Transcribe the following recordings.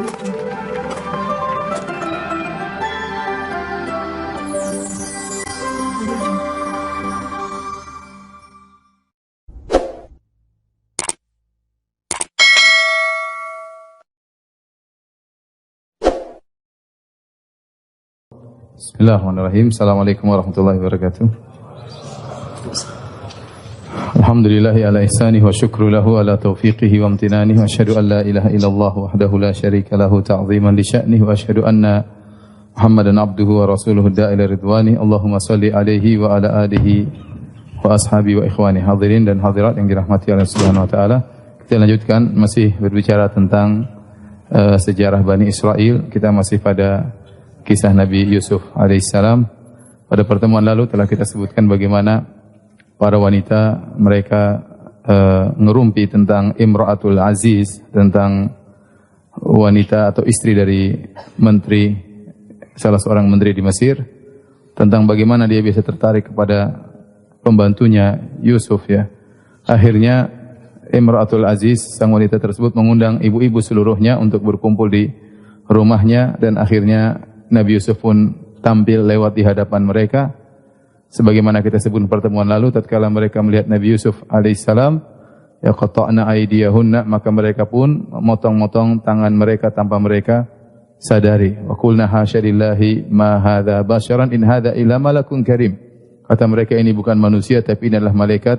Bismillahirrahmanirrahim. Assalamualaikum warahmatullahi wabarakatuh. Alhamdulillahi ala ihsanihi wa syukru lahu ala taufiqihi wa amtinanihi wa asyhadu an la ilaha illallah wahdahu la syarika lahu ta'ziman li sya'nihi wa asyhadu anna Muhammadan abduhu wa rasuluhu da'ila ridwani. Allahumma salli alaihi wa ala alihi wa ashabi wa ikhwani. Hadirin dan hadirat yang dirahmati Allah Subhanahu wa taala. Kita lanjutkan masih berbicara tentang sejarah Bani Israel. Kita masih pada kisah Nabi Yusuf alaihissalam. Pada pertemuan lalu telah kita sebutkan bagaimana para wanita mereka ngerumpi tentang Imra'atul Aziz, tentang wanita atau istri dari menteri, salah seorang menteri di Mesir, tentang bagaimana dia bisa tertarik kepada pembantunya Yusuf ya. Akhirnya Imra'atul Aziz, sang wanita tersebut mengundang ibu-ibu seluruhnya untuk berkumpul di rumahnya, dan akhirnya Nabi Yusuf pun tampil lewat di hadapan mereka. Sebagaimana kita sebut pertemuan lalu, tatkala mereka melihat Nabi Yusuf alaihissalam, yaqta'na aydiyahunna, maka mereka pun motong-motong tangan mereka tanpa mereka sadari. Wa qulna hasya lillahi ma hadza basyaran in hadza illa malakun karim. Kata mereka, ini bukan manusia tapi ini adalah malaikat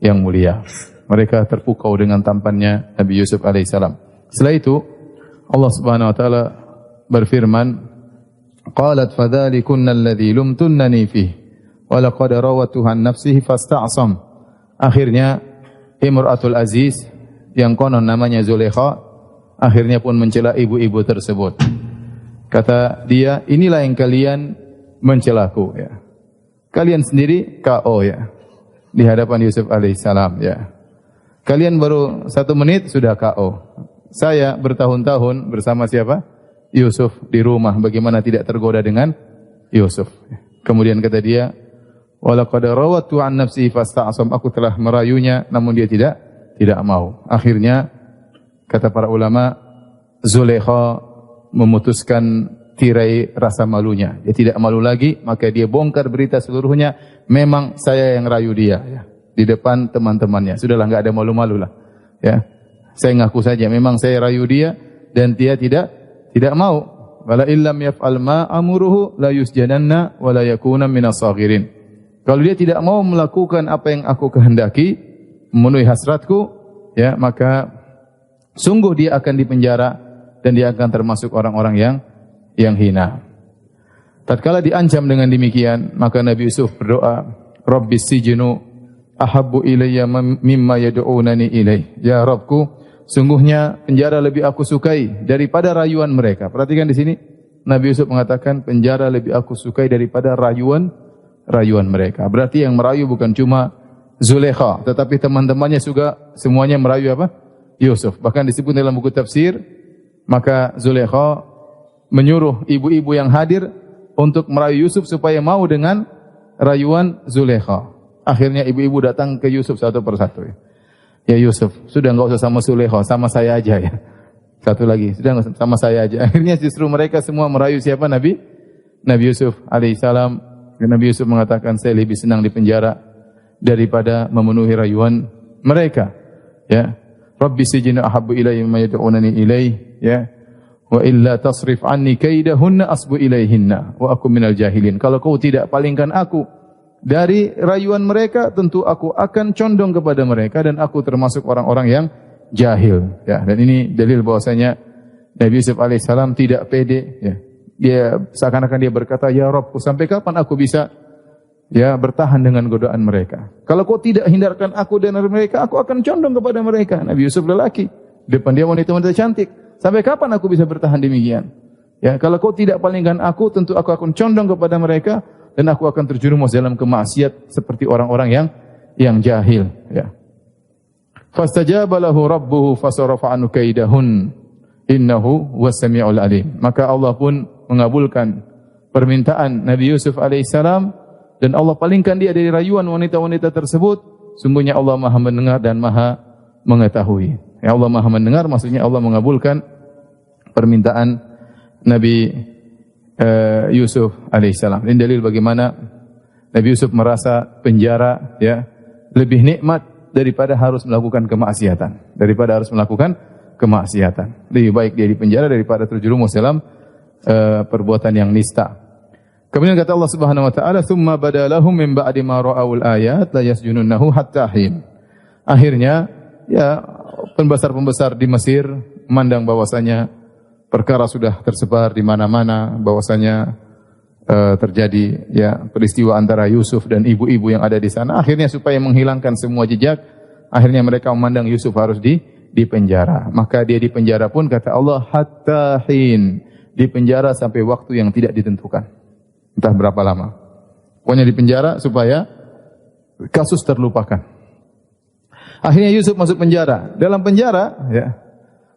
yang mulia. Mereka terpukau dengan tampannya Nabi Yusuf alaihissalam. Setelah itu Allah Subhanahu wa taala berfirman, qalat fadhalikunna alladhi lumtunnani fihi wa laqad rawatuhu an nafsihi fasta'sam. Akhirnya Imra'atul Aziz yang konon namanya Zulaikha akhirnya pun mencela ibu-ibu tersebut. Kata dia, inilah yang kalian mencelaku ya. Kalian sendiri KO ya di hadapan Yusuf alaihissalam ya. Kalian baru 1 menit sudah KO. Saya bertahun-tahun bersama siapa? Yusuf di rumah, bagaimana tidak tergoda dengan Yusuf. Kemudian kata dia, walaqad rawatu an nafsihi fasta'sam, aku telah merayunya namun dia tidak mau. Akhirnya kata para ulama, Zulaikha memutuskan tirai rasa malunya. Dia tidak malu lagi, maka dia bongkar berita seluruhnya, memang saya yang rayu dia ya, di depan teman-temannya. Sudahlah, enggak ada malu-malu lah ya. Saya ngaku saja memang saya rayu dia dan dia tidak mau. Wala illam yaf'al ma amuruhu la yusjananna wa la yakuna minas saghirin. Kalau dia tidak mau melakukan apa yang aku kehendaki, memenuhi hasratku, ya, maka sungguh dia akan dipenjara dan dia akan termasuk orang-orang yang hina. Tatkala diancam dengan demikian, maka Nabi Yusuf berdoa, Rabbis sijnu ahabbu ilayya mimma yad'unani ilaih. Ya Rabbku, sungguhnya penjara lebih aku sukai daripada rayuan mereka. Perhatikan di sini, Nabi Yusuf mengatakan penjara lebih aku sukai daripada rayuan mereka. Berarti yang merayu bukan cuma Zulaikha, tetapi teman-temannya juga semuanya merayu apa? Yusuf. Bahkan disebut dalam buku tafsir, maka Zulaikha menyuruh ibu-ibu yang hadir untuk merayu Yusuf supaya mau dengan rayuan Zulaikha. Akhirnya ibu-ibu datang ke Yusuf satu persatu ya. Ya Yusuf, sudah enggak usah sama Zulaikha, sama saya aja ya. Satu lagi, sudah enggak usah sama saya aja. Akhirnya justru mereka semua merayu siapa? Nabi Yusuf alaihissalam. Nabi Yusuf mengatakan, saya lebih senang di penjara daripada memenuhi rayuan mereka. Ya. Rabbi sijnu ahabbu ilayya mimma yad'unani ilaih, ya. Wa illa tasrif anni kaidahunna asbu ilaihinna wa aku minal jahilin. Kalau kau tidak palingkan aku dari rayuan mereka, tentu aku akan condong kepada mereka dan aku termasuk orang-orang yang jahil. Ya, dan ini dalil bahwasanya Nabi Yusuf alaihissalam tidak pede. Ya, dia seakan-akan dia berkata, ya Rabbku, sampai kapan aku bisa ya bertahan dengan godaan mereka? Kalau kau tidak hindarkan aku dari mereka, aku akan condong kepada mereka. Nabi Yusuf lelaki, depan dia wanita-wanita cantik. Sampai kapan aku bisa bertahan demikian? Ya, kalau kau tidak palingkan aku, tentu aku akan condong kepada mereka. Dan aku akan terjerumus dalam kemaksiat seperti orang-orang yang jahil. Ya. Fastajaba lahu rabbuhu fasarafa anhu kaidahun innahu was-sami'ul alim. Maka Allah pun mengabulkan permintaan Nabi Yusuf alaihissalam dan Allah palingkan dia dari rayuan wanita-wanita tersebut. Sungguhnya Allah Maha mendengar dan Maha mengetahui. Ya, Allah Maha mendengar maksudnya Allah mengabulkan permintaan Nabi Yusuf alaihissalam. Ini dalil bagaimana Nabi Yusuf merasa penjara ya lebih nikmat daripada harus melakukan kemaksiatan. Lebih baik dia di penjara daripada terjerumus dalam perbuatan yang nista. Kemudian kata Allah Subhanahu wa taala, "Tsumma badalahum min ba'di ma ra'awul ayat la yasjununnahu hatta hin." Akhirnya ya pembesar-pembesar di Mesir memandang bahwasanya perkara sudah tersebar di mana-mana, bahwasanya terjadi ya peristiwa antara Yusuf dan ibu-ibu yang ada di sana. Akhirnya supaya menghilangkan semua jejak, akhirnya mereka memandang Yusuf harus di penjara. Maka dia di penjara pun kata Allah hatta hin, di penjara sampai waktu yang tidak ditentukan. Entah berapa lama. Pokoknya di penjara supaya kasus terlupakan. Akhirnya Yusuf masuk penjara. Dalam penjara ya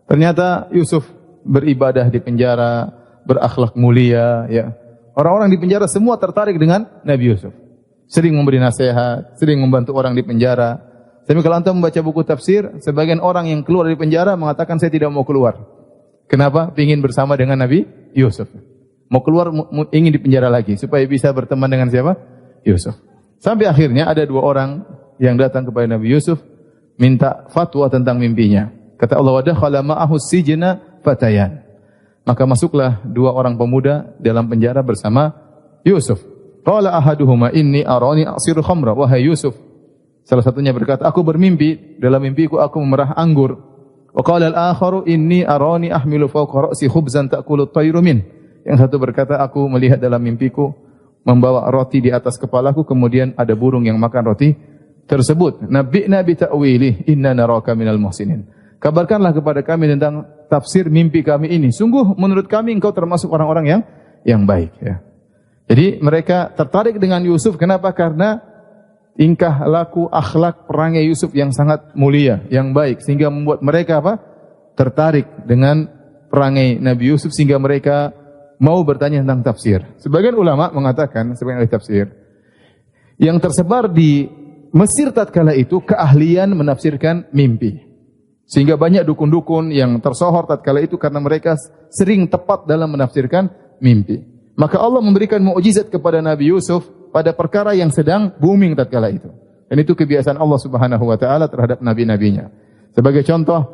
ternyata Yusuf beribadah di penjara, berakhlak mulia ya. Orang-orang di penjara semua tertarik dengan Nabi Yusuf. Sering memberi nasihat, sering membantu orang di penjara. Tapi kalau antum membaca buku tafsir, sebagian orang yang keluar dari penjara mengatakan saya tidak mau keluar. Kenapa? Ingin bersama dengan Nabi Yusuf. Mau keluar, ingin di penjara lagi supaya bisa berteman dengan siapa? Yusuf. Sampai akhirnya ada dua orang yang datang kepada Nabi Yusuf minta fatwa tentang mimpinya. Kata Allah, "Wa dakhala ma'ahu sijna fatayan." Maka masuklah dua orang pemuda dalam penjara bersama Yusuf. Qala ahaduhuma inni arani asiru khamra. Wahai Yusuf, salah satunya berkata, aku bermimpi, dalam mimpiku aku memerah anggur. Wa qala al-akharu inni arani ahmilu fawqa ra'si khubzan ta'kulu at-tayru min. Yang satu berkata, aku melihat dalam mimpiku membawa roti di atas kepalaku, kemudian ada burung yang makan roti tersebut. Nabi'na bi ta'wilih inna naraka minal muhsinin. Kabarkanlah kepada kami tentang tafsir mimpi kami ini. Sungguh menurut kami engkau termasuk orang-orang yang baik ya. Jadi mereka tertarik dengan Yusuf. Kenapa? Karena tingkah laku akhlak perangai Yusuf yang sangat mulia, yang baik, sehingga membuat mereka apa? Tertarik dengan perangai Nabi Yusuf sehingga mereka mau bertanya tentang tafsir. Sebagian ulama mengatakan, sebagian ahli tafsir, yang tersebar di Mesir tatkala itu keahlian menafsirkan mimpi. Sehingga banyak dukun-dukun yang tersohor tatkala itu karena mereka sering tepat dalam menafsirkan mimpi. Maka Allah memberikan mukjizat kepada Nabi Yusuf pada perkara yang sedang booming tatkala itu. Dan itu kebiasaan Allah Subhanahu wa taala terhadap nabi-nabinya. Sebagai contoh,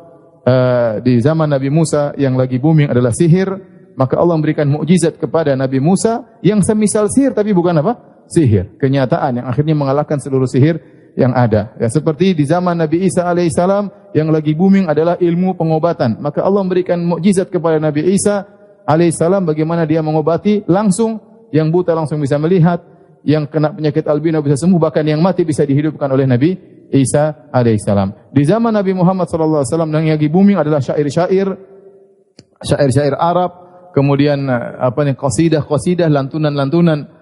di zaman Nabi Musa yang lagi booming adalah sihir, maka Allah memberikan mukjizat kepada Nabi Musa yang semisal sihir tapi bukan apa? Sihir, kenyataan yang akhirnya mengalahkan seluruh sihir yang ada. Ya, seperti di zaman Nabi Isa alaihissalam yang lagi booming adalah ilmu pengobatan. Maka Allah memberikan mukjizat kepada Nabi Isa alaihissalam bagaimana dia mengobati langsung, yang buta langsung bisa melihat, yang kena penyakit albino bisa sembuh, bahkan yang mati bisa dihidupkan oleh Nabi Isa alaihissalam. Di zaman Nabi Muhammad sallallahu alaihi wasallam yang lagi booming adalah syair-syair Arab, kemudian qasidah, lantunan-lantunan,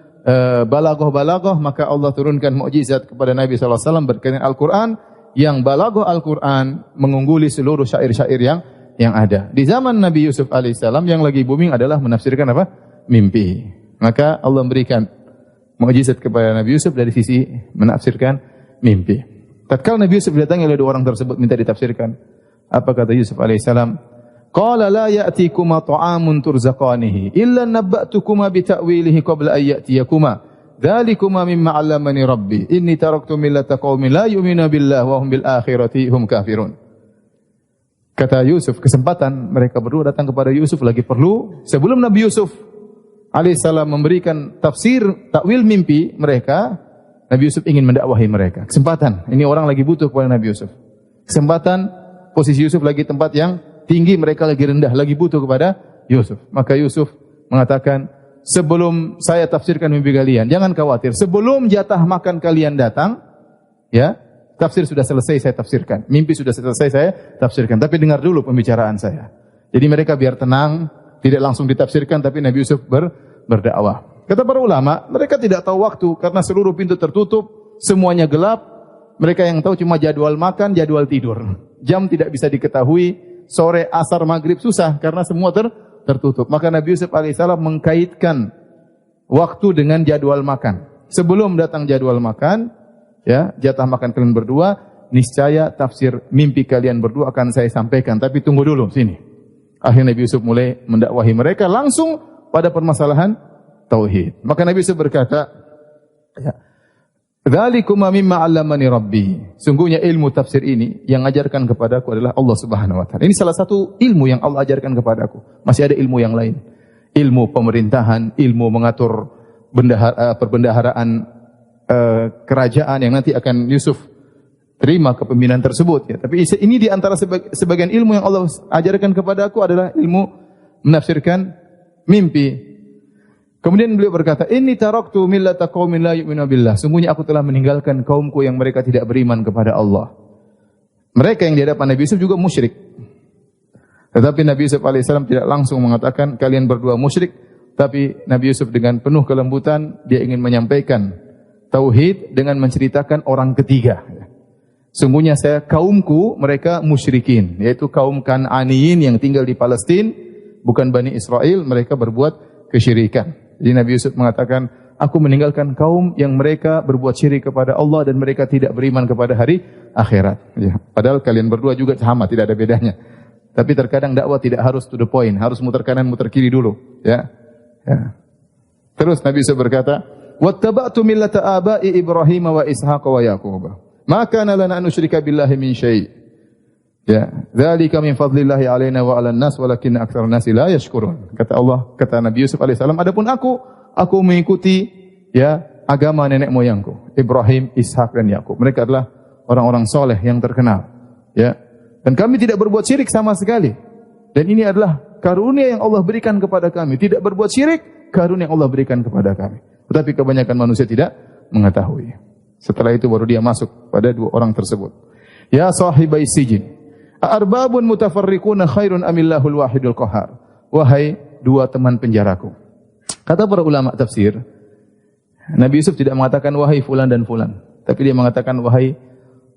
balaghah, maka Allah turunkan mukjizat kepada Nabi sallallahu alaihi wasallam berkaitan Al-Qur'an, yang balaghah Al-Qur'an mengungguli seluruh syair-syair yang ada. Di zaman Nabi Yusuf alaihissalam yang lagi booming adalah menafsirkan apa? Mimpi. Maka Allah memberikan mukjizat kepada Nabi Yusuf dari sisi menafsirkan mimpi. Tatkala Nabi Yusuf didatangi oleh dua orang tersebut minta ditafsirkan, apa kata Yusuf alaihissalam? Qala la ya'tikuma ta'amun turzaqanihi illa nabba'tukuma bi ta'wilihi qabla an ya'tiyakuma. Dzalikuma mimma 'allamani rabbi. Inni taraktu millata qaumin la yu'minuna billahi wa hum bil akhirati hum kafirun. Kata Yusuf, kesempatan mereka berdua datang kepada Yusuf lagi perlu. Sebelum Nabi Yusuf alaihissalam memberikan tafsir takwil mimpi mereka, Nabi Yusuf ingin mendakwahi mereka. Kesempatan. Ini orang lagi butuh kepada Nabi Yusuf. Kesempatan, posisi Yusuf lagi tempat yang tinggi, mereka lagi rendah, lagi butuh kepada Yusuf. Maka Yusuf mengatakan, sebelum saya tafsirkan mimpi kalian, jangan khawatir. Sebelum jatah makan kalian datang, ya, tafsir sudah selesai saya tafsirkan. Mimpi sudah selesai saya tafsirkan. Tapi dengar dulu pembicaraan saya. Jadi mereka biar tenang, tidak langsung ditafsirkan, tapi Nabi Yusuf berdakwah. Kata para ulama, mereka tidak tahu waktu karena seluruh pintu tertutup, semuanya gelap. Mereka yang tahu cuma jadwal makan, jadwal tidur. Jam tidak bisa diketahui, sore, asar, maghrib susah karena semua tertutup. Maka Nabi Yusuf alaihissalam mengkaitkan waktu dengan jadwal makan. Sebelum datang jadwal makan, ya, jatah makan kalian berdua, niscaya tafsir mimpi kalian berdua akan saya sampaikan. Tapi tunggu dulu sini. Akhirnya Nabi Yusuf mulai mendakwahi mereka langsung pada permasalahan tauhid. Maka Nabi Yusuf berkata, ya, dzalikum mimma 'allamani rabbi. Sungguhnya ilmu tafsir ini yang ajarkan kepadaku adalah Allah Subhanahu wa taala. Ini salah satu ilmu yang Allah ajarkan kepadaku. Masih ada ilmu yang lain. Ilmu pemerintahan, ilmu mengatur perbendaharaan kerajaan yang nanti akan Yusuf terima kepemimpinan tersebut, ya. Tapi ini di antara sebagian ilmu yang Allah ajarkan kepada aku adalah ilmu menafsirkan mimpi. Kemudian beliau berkata, "Inni taraktu millata qaumin la yu'minu billah." Sungguhnya aku telah meninggalkan kaumku yang mereka tidak beriman kepada Allah. Mereka yang di hadapan Nabi Yusuf juga musyrik. Tetapi Nabi Yusuf alaihissalam tidak langsung mengatakan kalian berdua musyrik, tapi Nabi Yusuf dengan penuh kelembutan dia ingin menyampaikan tauhid dengan menceritakan orang ketiga. Sungguhnya saya kaumku mereka musyrikin, yaitu kaum Kan'aniyin yang tinggal di Palestina, bukan Bani Israel, mereka berbuat kesyirikan. Jadi Nabi Yusuf mengatakan, aku meninggalkan kaum yang mereka berbuat syirik kepada Allah dan mereka tidak beriman kepada hari akhirat. Ya, padahal kalian berdua juga sama, tidak ada bedanya. Tapi terkadang dakwah tidak harus to the point, harus muter kanan, muter kiri dulu. Ya. Terus Nabi Yusuf berkata, "Wattaba'tu millata aba'i Ibrahim wa Ishaq wa Yaqub. Ma kana lana an nusyrika billahi min syai'." Ya, dzalika min fadlillahi 'alaina wa 'alan nas walakinna aktsarun nasi la yashkurun. Kata Allah, kata Nabi Yusuf alaihissalam, adapun aku mengikuti ya agama nenek moyangku, Ibrahim, Ishak dan Yakub. Mereka adalah orang-orang soleh yang terkenal. Ya. Dan kami tidak berbuat syirik sama sekali. Dan ini adalah karunia yang Allah berikan kepada kami. Tidak berbuat syirik, karunia yang Allah berikan kepada kami. Tetapi kebanyakan manusia tidak mengetahui. Setelah itu baru dia masuk pada dua orang tersebut. Ya sahibai sijin, arbabun mutafarriquna khairun amillahul wahidul qahar. Wahai dua teman penjaraku. Kata para ulama tafsir, Nabi Yusuf tidak mengatakan wahai fulan dan fulan, tapi dia mengatakan wahai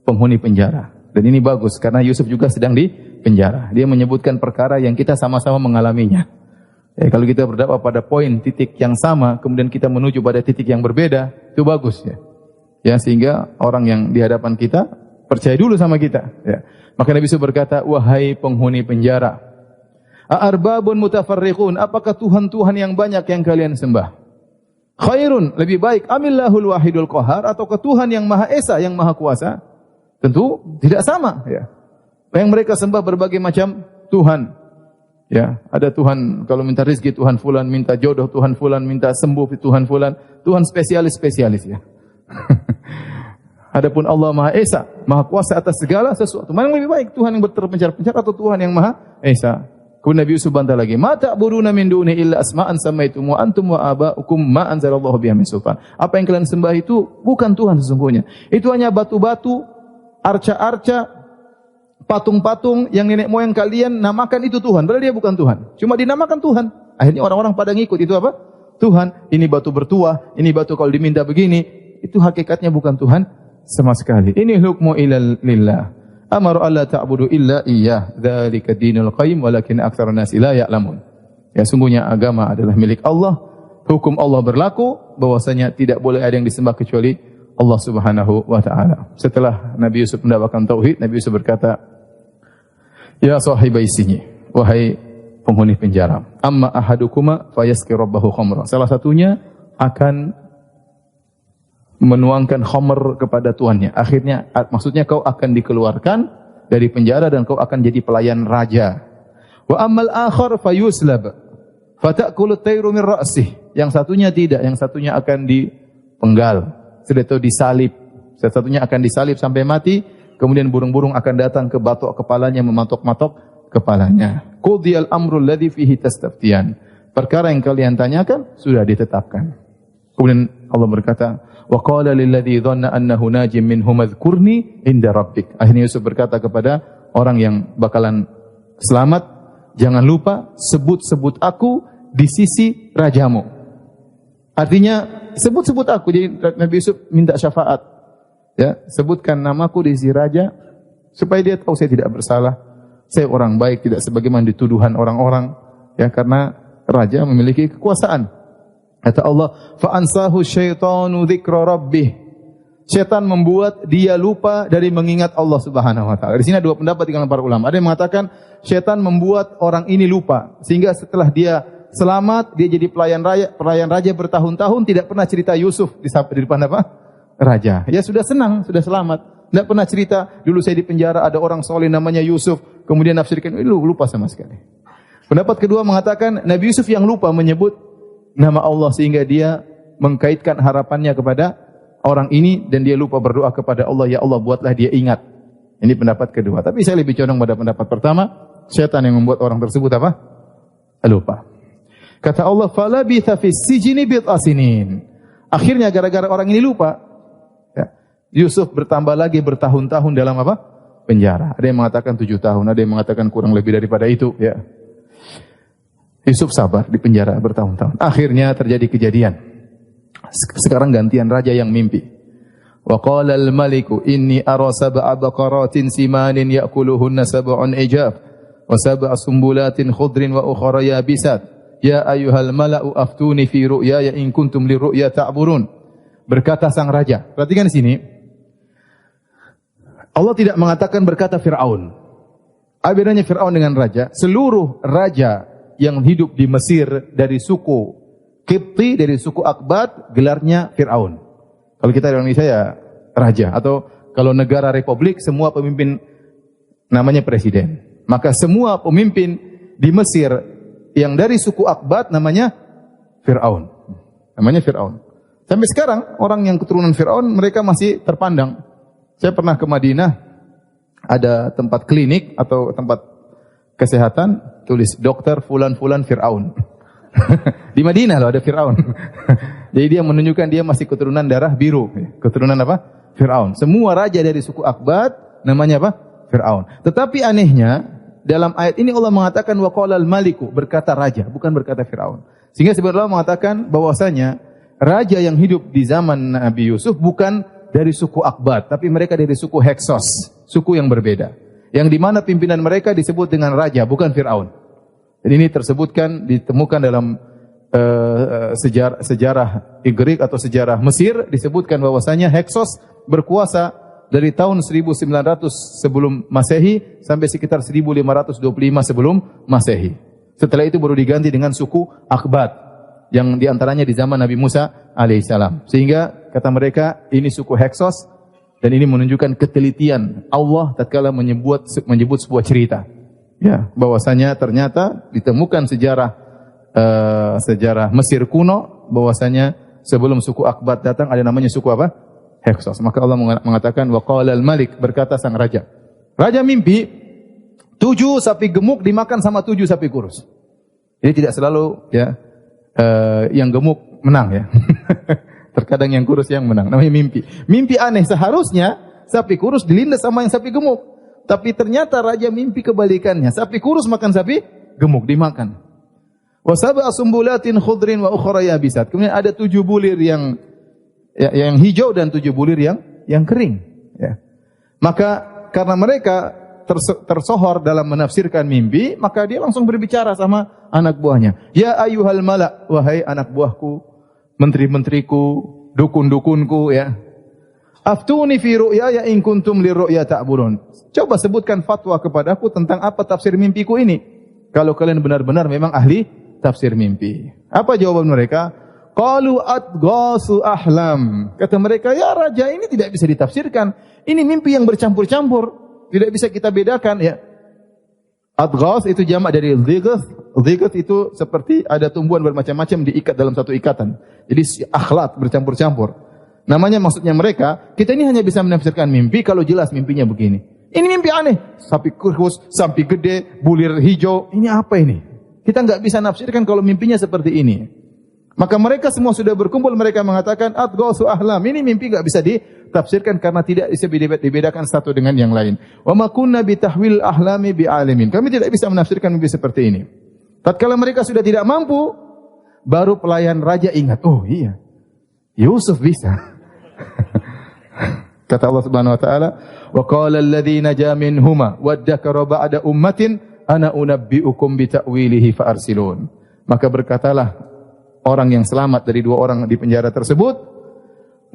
penghuni penjara. Dan ini bagus karena Yusuf juga sedang di penjara. Dia menyebutkan perkara yang kita sama-sama mengalaminya. Ya, kalau kita berdakwah pada poin titik yang sama, kemudian kita menuju pada titik yang berbeda, itu bagus ya. Ya, sehingga orang yang di hadapan kita percaya dulu sama kita. Ya. Maka Nabi Yusuf berkata, wahai penghuni penjara, arbabun mutafarriqun, apakah Tuhan-Tuhan yang banyak yang kalian sembah? Khairun, lebih baik, amillahul wahidul qahar, ataukah Tuhan yang Maha Esa, yang Maha Kuasa? Tentu tidak sama. Ya. Yang mereka sembah berbagai macam Tuhan. Ya, ada Tuhan kalau minta rezeki Tuhan fulan, minta jodoh Tuhan fulan, minta sembuh Tuhan fulan, Tuhan spesialis ya. Adapun Allah Maha Esa, Maha Kuasa atas segala sesuatu. Mana yang lebih baik, Tuhan yang terpencar-pencar atau Tuhan yang Maha Esa? Kemudian Nabi Yusuf bantah lagi, "Ma ta'buduna min duni illa asma'an samaitum wa antum wa aba'ukum ma anzalallahu biha min sultan." Apa yang kalian sembah itu bukan Tuhan sesungguhnya. Itu hanya batu-batu, arca-arca, patung-patung yang nenek moyang kalian namakan itu Tuhan. Padahal dia bukan Tuhan. Cuma dinamakan Tuhan. Akhirnya orang-orang pada ngikut. Itu apa? Tuhan. Ini batu bertuah, ini batu kalau diminta begini. Itu hakikatnya bukan Tuhan sama sekali. Ini hukmu lillah. Amaru alla ta'budu illa iyyah. Dzalika dinul qayyim walakin aktsarun nasi la ya'lamun. Ya, sungguhnya agama adalah milik Allah. Hukum Allah berlaku bahwasanya tidak boleh ada yang disembah kecuali Allah Subhanahu wa taala. Setelah Nabi Yusuf mendakwakan tauhid, Nabi Yusuf berkata, "Ya sahibai sijin, wahai penghuni penjara, amma ahadukuma fayaski rabbahu khamra." Salah satunya akan menuangkan khamr kepada tuannya. Akhirnya maksudnya kau akan dikeluarkan dari penjara dan kau akan jadi pelayan raja. Wa ammal akhar fayuslab fatakulu tayru min ra'sih. Yang satunya tidak, yang satunya akan dipenggal, sudah itu disalib. Satunya akan disalib sampai mati, kemudian burung-burung akan datang ke batok kepalanya mematok-matok kepalanya. Qudiyal amrul ladzi fihi tastaftiyan. Perkara yang kalian tanyakan sudah ditetapkan. Kemudian Allah berkata, wa qala lil ladzi dhanna annahu najim minhum adhkurni inda rabbik. Akhirnya Yusuf berkata kepada orang yang bakalan selamat, jangan lupa sebut-sebut aku di sisi rajamu. Artinya sebut-sebut aku. Jadi Nabi Yusuf minta syafaat. Ya, sebutkan namaku di sisi raja supaya dia tahu saya tidak bersalah. Saya orang baik, tidak sebagaimana dituduhan orang-orang. Ya, karena raja memiliki kekuasaan. Kata Allah, fa ansahu syaitanu dzikra rabbih. setan membuat dia lupa dari mengingat Allah Subhanahu wa taala. Di sini ada dua pendapat di kalangan para ulama. Ada yang mengatakan setan membuat orang ini lupa sehingga setelah dia selamat, dia jadi pelayan raja bertahun-tahun tidak pernah cerita Yusuf di depan apa? Raja. Ya sudah senang, sudah selamat. Tidak pernah cerita, dulu saya di penjara ada orang soleh namanya Yusuf, kemudian nafsirkan, lupa sama sekali. Pendapat kedua mengatakan Nabi Yusuf yang lupa menyebut nama Allah sehingga dia mengkaitkan harapannya kepada orang ini dan dia lupa berdoa kepada Allah, ya Allah buatlah dia ingat. Ini pendapat kedua. Tapi saya lebih condong pada pendapat pertama, setan yang membuat orang tersebut apa? Lupa. Kata Allah, falabitha fis sijni bid'a sinin. Akhirnya gara-gara orang ini lupa, Yusuf bertambah lagi bertahun-tahun dalam apa? Penjara. Ada yang mengatakan 7 tahun, ada yang mengatakan kurang lebih daripada itu. Ya. Yusuf sabar di penjara bertahun-tahun. Akhirnya terjadi kejadian. Sekarang gantian raja yang mimpi. Wa qala al-maliku inni ara sab'a baqaratin simanin ya'kuluhunna sab'un ijab wa sab'a sumbulatin khudrin wa ukhra yabisat. Ya ayyuhal mala'u aftuni fi ru'yaya in kuntum lirru'ya ta'burun. Berkata sang raja. Perhatikan di sini. Allah tidak mengatakan berkata Fir'aun. Apa bedanya Fir'aun dengan raja? Seluruh raja yang hidup di Mesir dari suku Qibti, dari suku Akbat, gelarnya Fir'aun. Kalau kita di Indonesia ya raja. Atau kalau negara republik, semua pemimpin namanya presiden. Maka semua pemimpin di Mesir yang dari suku Akbat namanya Fir'aun. Namanya Fir'aun. Sampai sekarang orang yang keturunan Fir'aun mereka masih terpandang. Saya pernah ke Madinah, ada tempat klinik atau tempat kesehatan, tulis dokter fulan-fulan Fir'aun. Di Madinah loh ada Fir'aun. Jadi dia menunjukkan dia masih keturunan darah biru. Keturunan apa? Fir'aun. Semua raja dari suku Akbat namanya apa? Fir'aun. Tetapi anehnya, dalam ayat ini Allah mengatakan wa qalal maliku, berkata raja, bukan berkata Fir'aun. Sehingga sebenarnya Allah mengatakan bahwasanya raja yang hidup di zaman Nabi Yusuf bukan dari suku Akbat, tapi mereka dari suku Heksos, suku yang berbeda. Yang di mana pimpinan mereka disebut dengan raja, bukan Fir'aun. Dan ini ditemukan dalam sejarah Igrik atau sejarah Mesir, disebutkan bahwasanya Heksos berkuasa dari tahun 1900 sebelum Masehi sampai sekitar 1525 sebelum Masehi. Setelah itu baru diganti dengan suku Akbat, yang diantaranya di zaman Nabi Musa alaihissalam. Sehingga kata mereka ini suku Heksos dan ini menunjukkan ketelitian Allah tatkala menyebut sebuah cerita. Ya, bahwasanya ternyata ditemukan sejarah Mesir kuno bahwasanya sebelum suku Akbat datang ada namanya suku apa? Heksos. Maka Allah mengatakan wa qalal malik, berkata sang raja. Raja mimpi 7 sapi gemuk dimakan sama 7 sapi kurus. Jadi tidak selalu ya yang gemuk menang ya. Terkadang yang kurus yang menang. Namanya mimpi. Mimpi aneh, seharusnya sapi kurus dilindas sama yang sapi gemuk. Tapi ternyata raja mimpi kebalikannya. Sapi kurus makan sapi gemuk, dimakan. Wa sab'a sumbulatin khudrin wa ukhra yabisat. Kemudian ada 7 bulir yang hijau dan 7 bulir yang kering. Ya. Maka karena mereka tersohor dalam menafsirkan mimpi, maka dia langsung berbicara sama anak buahnya. Ya ayyuhal mala', wahai anak buahku, menteri-menteriku, dukun-dukunku ya. Aftuni fi ru'yaya in kuntum lirru'ya ta'burun. Coba sebutkan fatwa kepadaku tentang apa tafsir mimpiku ini. Kalau kalian benar-benar memang ahli tafsir mimpi. Apa jawaban mereka? Qalu adghasu ahlam. Kata mereka, ya raja ini tidak bisa ditafsirkan. Ini mimpi yang bercampur-campur. Tidak bisa kita bedakan ya. Adghas itu jamak dari dhighth. Dhighth itu seperti ada tumbuhan bermacam-macam diikat dalam satu ikatan. Jadi akhlat bercampur-campur. Namanya maksudnya mereka, kita ini hanya bisa menafsirkan mimpi kalau jelas mimpinya begini. Ini mimpi aneh. Sapi kurus, sapi gede, bulir hijau. Ini apa ini? Kita enggak bisa nafsirkan kalau mimpinya seperti ini. Maka mereka semua sudah berkumpul, mereka mengatakan adghasu ahlam. Ini mimpi enggak bisa ditafsirkan karena tidak bisa dibedakan satu dengan yang lain. Wa ma kunna bi tahwil ahlami bi alimin. Kami tidak bisa menafsirkan mimpi seperti ini. Tatkala mereka sudah tidak mampu, baru pelayan raja ingat, oh iya, Yusuf bisa. Kata Allah Subhanahu wa taala, "Wa qala alladzi naja minhuma waddakara ba'da ummatin ana unabbiukum bi ta'wilihi fa arsilun." Maka berkatalah orang yang selamat dari 2 orang di penjara tersebut,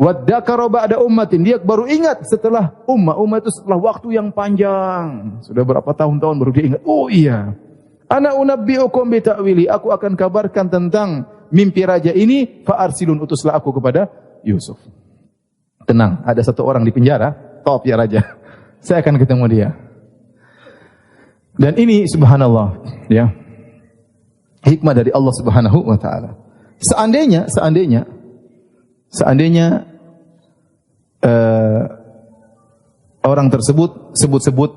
Wadzakara ba'da ummatin, dia baru ingat setelah ummah itu setelah waktu yang panjang. Sudah berapa tahun-tahun baru dia ingat. Oh iya. Ana unabbiukum bi ta'wili, aku akan kabarkan tentang mimpi raja ini, fa arsilun, utuslah aku kepada Yusuf. Tenang, ada satu orang di penjara, top ya raja. Saya akan ketemu dia. Dan ini subhanallah, ya. Hikmah dari Allah Subhanahu wa taala. Seandainya orang tersebut sebut-sebut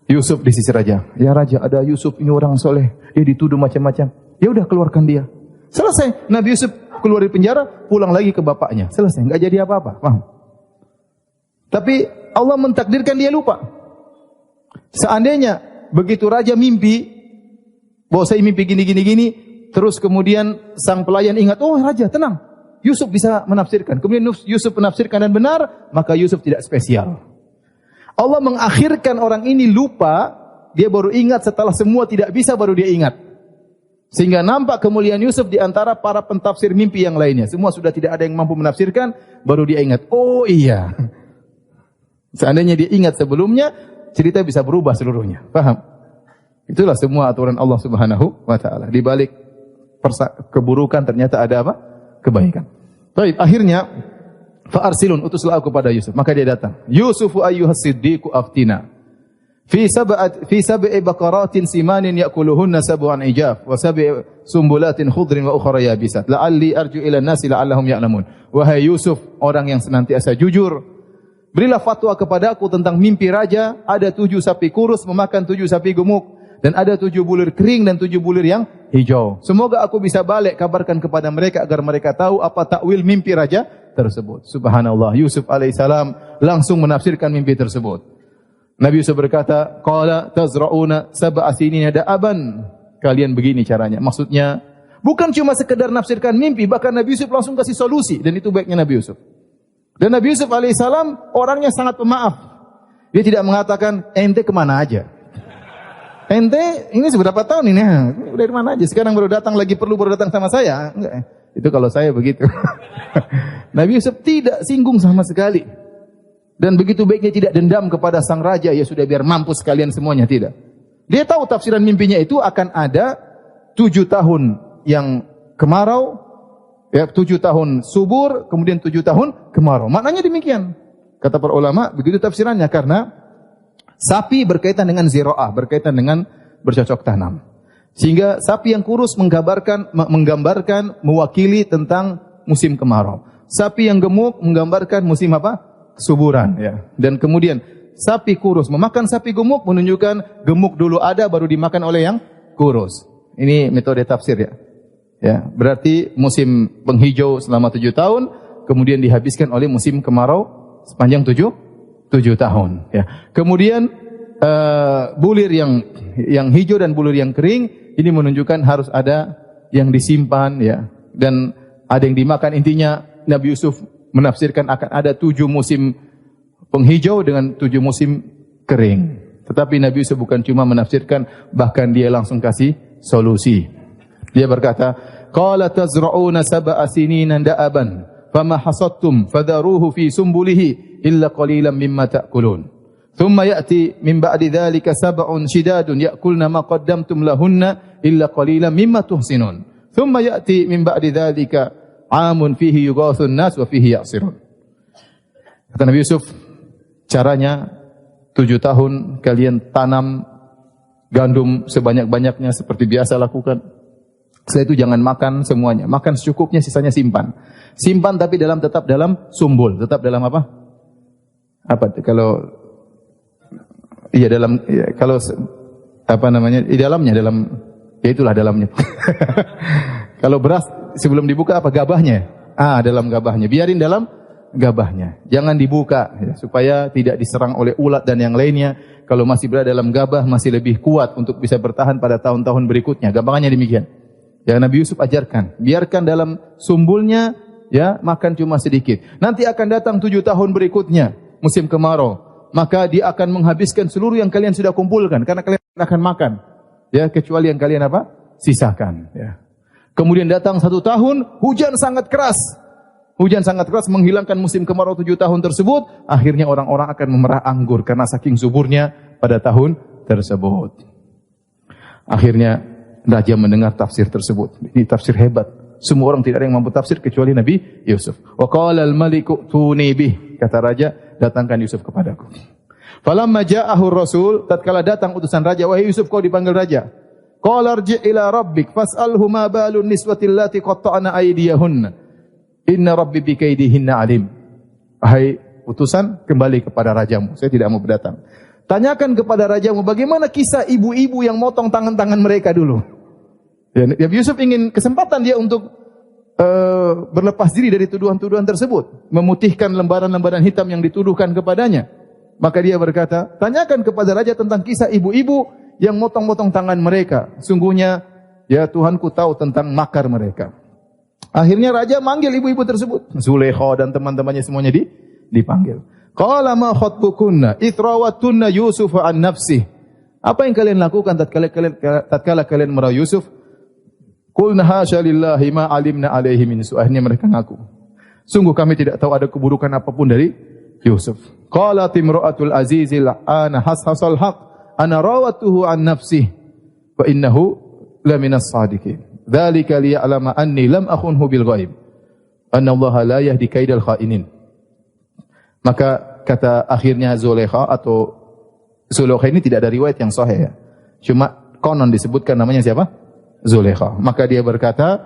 Yusuf di sisi raja. Ya raja, ada Yusuf, ini orang soleh. Dia dituduh macam-macam. Ya udah, keluarkan dia. Selesai. Nabi Yusuf keluar dari penjara, pulang lagi ke bapaknya. Selesai. Enggak jadi apa-apa. Paham? Tapi Allah mentakdirkan dia lupa. Seandainya begitu raja mimpi, bahwa saya mimpi gini, terus kemudian sang pelayan ingat, oh raja tenang, Yusuf bisa menafsirkan. Kemudian Yusuf menafsirkan dan benar, maka Yusuf tidak spesial. Allah mengakhirkan orang ini lupa, dia baru ingat setelah semua tidak bisa, baru dia ingat. Sehingga nampak kemuliaan Yusuf di antara para pentafsir mimpi yang lainnya. Semua sudah tidak ada yang mampu menafsirkan, baru dia ingat, oh iya. Seandainya dia ingat sebelumnya, cerita bisa berubah seluruhnya. Paham? Itulah semua aturan Allah Subhanahu wa taala. Di balik keburukan ternyata ada apa? Kebaikan. Baik, akhirnya fa arsilun, utuslah aku kepada Yusuf. Maka dia datang. Yusufu ayyuhas siddiqu aftina. Fi sab'i baqaratin simanin ya'kuluhunna sab'un ijaf wa sab'i sumbulatin khudrin wa ukhra yabisat. La'alli arju ila an-nasi la'allahum ya'lamun. Wahai Yusuf, orang yang senantiasa jujur, berilah fatwa kepadaku tentang mimpi raja. Ada 7 sapi kurus memakan 7 sapi gemuk, dan ada 7 bulir kering dan 7 bulir yang hijau. Semoga aku bisa balik kabarkan kepada mereka agar mereka tahu apa takwil mimpi raja tersebut. Subhanallah, Yusuf alaihissalam langsung menafsirkan mimpi tersebut. Nabi Yusuf berkata, qala tazra'una sab'a sinina da'aban. Kalian begini caranya. Maksudnya bukan cuma sekedar nafsirkan mimpi, bahkan Nabi Yusuf langsung kasih solusi, dan itu baiknya Nabi Yusuf. Dan Nabi Yusuf alaihissalam orangnya sangat pemaaf. Dia tidak mengatakan ente kemana aja. Ente ini seberapa tahun ini? Udah di mana aja? Sekarang baru datang, lagi perlu baru datang sama saya? Enggak. Itu kalau saya begitu. Nabi Yusuf tidak singgung sama sekali. Dan begitu baiknya tidak dendam kepada sang raja, ya sudah biar mampus kalian semuanya, tidak. Dia tahu tafsiran mimpinya itu akan ada 7 tahun yang kemarau, ya 7 tahun subur, kemudian 7 tahun kemarau. Maknanya demikian. Kata para ulama, begitu tafsirannya karena sapi berkaitan dengan zira'ah, berkaitan dengan bercocok tanam. Sehingga sapi yang kurus menggambarkan mewakili tentang musim kemarau. Sapi yang gemuk menggambarkan musim apa? Kesuburan, ya. Dan kemudian sapi kurus memakan sapi gemuk menunjukkan gemuk dulu ada baru dimakan oleh yang kurus. Ini metode tafsir, ya. Ya, berarti musim penghijau selama 7 tahun kemudian dihabiskan oleh musim kemarau sepanjang 7 tahun, ya. Kemudian bulir yang hijau dan bulir yang kering ini menunjukkan harus ada yang disimpan, ya, dan ada yang dimakan. Intinya Nabi Yusuf menafsirkan akan ada 7 musim penghijau dengan 7 musim kering. Tetapi Nabi Yusuf bukan cuma menafsirkan, bahkan dia langsung kasih solusi. Dia berkata, qala tazra'una sab'a sinina da'aban fama hasadtum fadharuhu fi sumbulihi illa qalilan mimma ta'kulun. Thumma ya'ti min ba'di dhalika sab'un shidadun ya'kulna ma qaddamtum lahunna illa qalilan mimma tuhsinun. Thumma ya'ti min ba'di dhalika amun fihi yughathun nas wa fihi ya'sirun. Kata Nabi Yusuf, caranya 7 tahun kalian tanam gandum sebanyak-banyaknya seperti biasa lakukan. Setelah itu jangan makan semuanya, makan secukupnya, sisanya simpan. Simpan tapi tetap dalam sumbul, tetap dalam apa? Apa kalau iya dalam ya, kalau apa namanya? Di dalamnya ya itulah dalamnya. Kalau beras sebelum dibuka apa gabahnya? Dalam gabahnya. Biarin dalam gabahnya. Jangan dibuka, ya, supaya tidak diserang oleh ulat dan yang lainnya. Kalau masih berada dalam gabah masih lebih kuat untuk bisa bertahan pada tahun-tahun berikutnya. Gampangannya demikian. Ya, Nabi Yusuf ajarkan, biarkan dalam sumbulnya, ya, makan cuma sedikit. Nanti akan datang 7 tahun berikutnya, musim kemarau. Maka dia akan menghabiskan seluruh yang kalian sudah kumpulkan karena kalian akan makan. Ya, kecuali yang kalian apa? Sisakan, ya. Kemudian datang 1 tahun, hujan sangat keras. Hujan sangat keras menghilangkan musim kemarau 7 tahun tersebut. Akhirnya orang-orang akan memerah anggur karena saking suburnya pada tahun tersebut. Akhirnya raja mendengar tafsir tersebut. Ini tafsir hebat. Semua orang tidak ada yang mampu tafsir kecuali Nabi Yusuf. Wa qala al-maliku tuni bih. Kata raja, datangkan Yusuf kepadaku. Falamma ja'ahu rasul, tatkala datang utusan raja, wahai Yusuf, kau dipanggil raja. Qala arji' ila rabbik fas'alhu ma balun niswati allati qatta'na aydiyahunna. Inna rabbi bikaidihinna alim. Wahai utusan, kembali kepada rajamu. Saya tidak mau berdatang. Tanyakan kepada rajamu bagaimana kisah ibu-ibu yang motong tangan-tangan mereka dulu. Ya, Yusuf ingin kesempatan dia untuk berlepas diri dari tuduhan-tuduhan tersebut, memutihkan lembaran-lembaran hitam yang dituduhkan kepadanya. Maka dia berkata, tanyakan kepada raja tentang kisah ibu-ibu yang motong-motong tangan mereka. Sungguhnya ya Tuhanku tahu tentang makar mereka. Akhirnya raja manggil ibu-ibu tersebut. Zulaikha dan teman-temannya semuanya dipanggil. Qala ma khatbukunna ithrawatunna Yusuf an nafsih. Apa yang kalian lakukan tatkala kalian merayu Yusuf? Qulna hasya lillahi ma alimna alaihi min su'. Akhirnya mereka ngaku, sungguh kami tidak tahu ada keburukan apapun dari Yusuf. Qalat imra'atul azizil ana hashasal haq ana rawatuhu an nafsih wa innahu laminas sadiqin. Dzalika liya'lama anni lam akhunhu bil ghaib. Anna Allah la yahdi kaidal khainin. Maka kata akhirnya Zulaikha atau Zulaikha ini tidak ada riwayat yang sahih ya. Cuma konon disebutkan namanya siapa? Zulaikha. Maka dia berkata,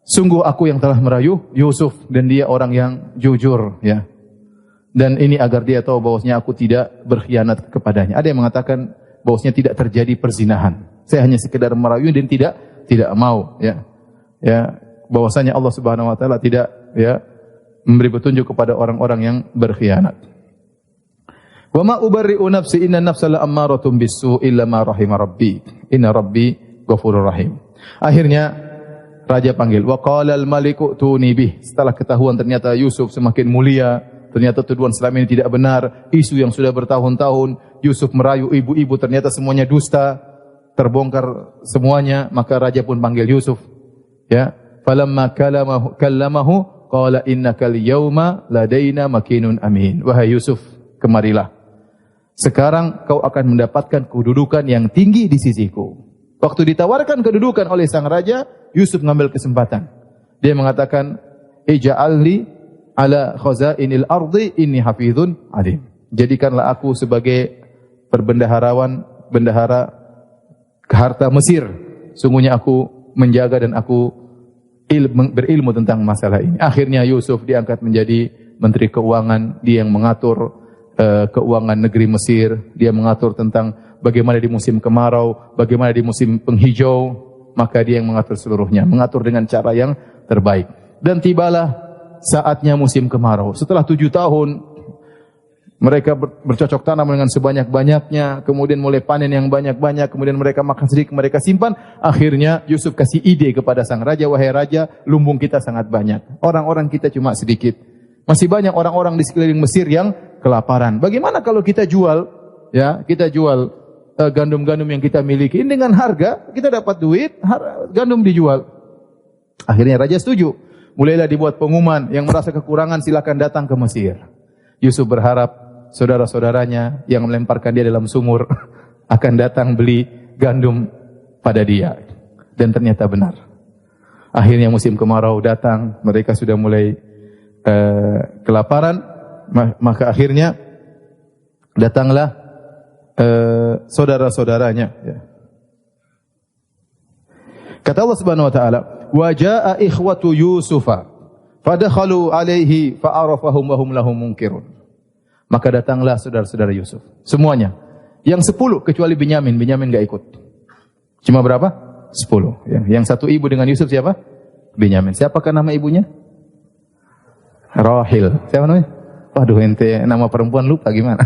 sungguh aku yang telah merayu Yusuf dan dia orang yang jujur ya. Dan ini agar dia tahu bahwasanya aku tidak berkhianat kepadanya. Ada yang mengatakan bahwasanya tidak terjadi perzinahan. Saya hanya sekedar merayu dan tidak mau ya. Ya, bahwasanya Allah Subhanahu wa taala tidak ya memberi petunjuk kepada orang-orang yang berkhianat. Wa ma ubarri'u nafsi inna nafsa la ammaratun bis-su' illa ma rahima rabbi. Inna rabbi ghafurur rahim. Akhirnya raja panggil, wa qala al-maliku tuni bih. Setelah ketahuan ternyata Yusuf semakin mulia, ternyata tuduhan selama ini tidak benar, isu yang sudah bertahun-tahun Yusuf merayu ibu-ibu ternyata semuanya dusta, terbongkar semuanya, maka raja pun panggil Yusuf. Ya, falamma kallamahu qala innakal yauma ladaina makinun amin. Wahai Yusuf, kemarilah. Sekarang kau akan mendapatkan kedudukan yang tinggi di sisiku. Waktu ditawarkan kedudukan oleh sang raja, Yusuf mengambil kesempatan. Dia mengatakan, "Ij'alni ala khazainil ardi inni hafizun alim." Jadikanlah aku sebagai bendahara harta Mesir. Sungguhnya aku menjaga dan aku berilmu tentang masalah ini. Akhirnya Yusuf diangkat menjadi menteri keuangan, dia yang mengatur keuangan negeri Mesir, dia mengatur tentang bagaimana di musim kemarau, bagaimana di musim penghijau, maka dia yang mengatur seluruhnya, mengatur dengan cara yang terbaik. Dan tibalah saatnya musim kemarau. Setelah 7 tahun mereka bercocok tanam dengan sebanyak-banyaknya, kemudian mulai panen yang banyak-banyak, kemudian mereka makan sedikit, mereka simpan. Akhirnya Yusuf kasih ide kepada sang raja, wahai raja, lumbung kita sangat banyak, orang-orang kita cuma sedikit. Masih banyak orang-orang di sekeliling Mesir yang kelaparan. Bagaimana kalau kita jual, ya, kita jual gandum-gandum yang kita miliki dengan harga, kita dapat duit, gandum dijual. Akhirnya raja setuju. Mulailah dibuat pengumuman, yang merasa kekurangan silakan datang ke Mesir. Yusuf berharap saudara-saudaranya yang melemparkan dia dalam sumur akan datang beli gandum pada dia. Dan ternyata benar. Akhirnya musim kemarau datang, mereka sudah mulai kelaparan, maka akhirnya datanglah saudara-saudaranya. Ya. Kata Allah Subhanahu wa taala, "Wa jaa'a ikhwatu Yusufa fadakhalu alaihi fa'arafahum wa hum lahum munkirun." Maka datanglah saudara-saudara Yusuf, semuanya. Yang 10 kecuali Binyamin enggak ikut. Cuma berapa? 10. Yang satu ibu dengan Yusuf siapa? Binyamin. Siapakah nama ibunya? Rahil. Siapa namanya? Waduh, ente nama perempuan lupa gimana?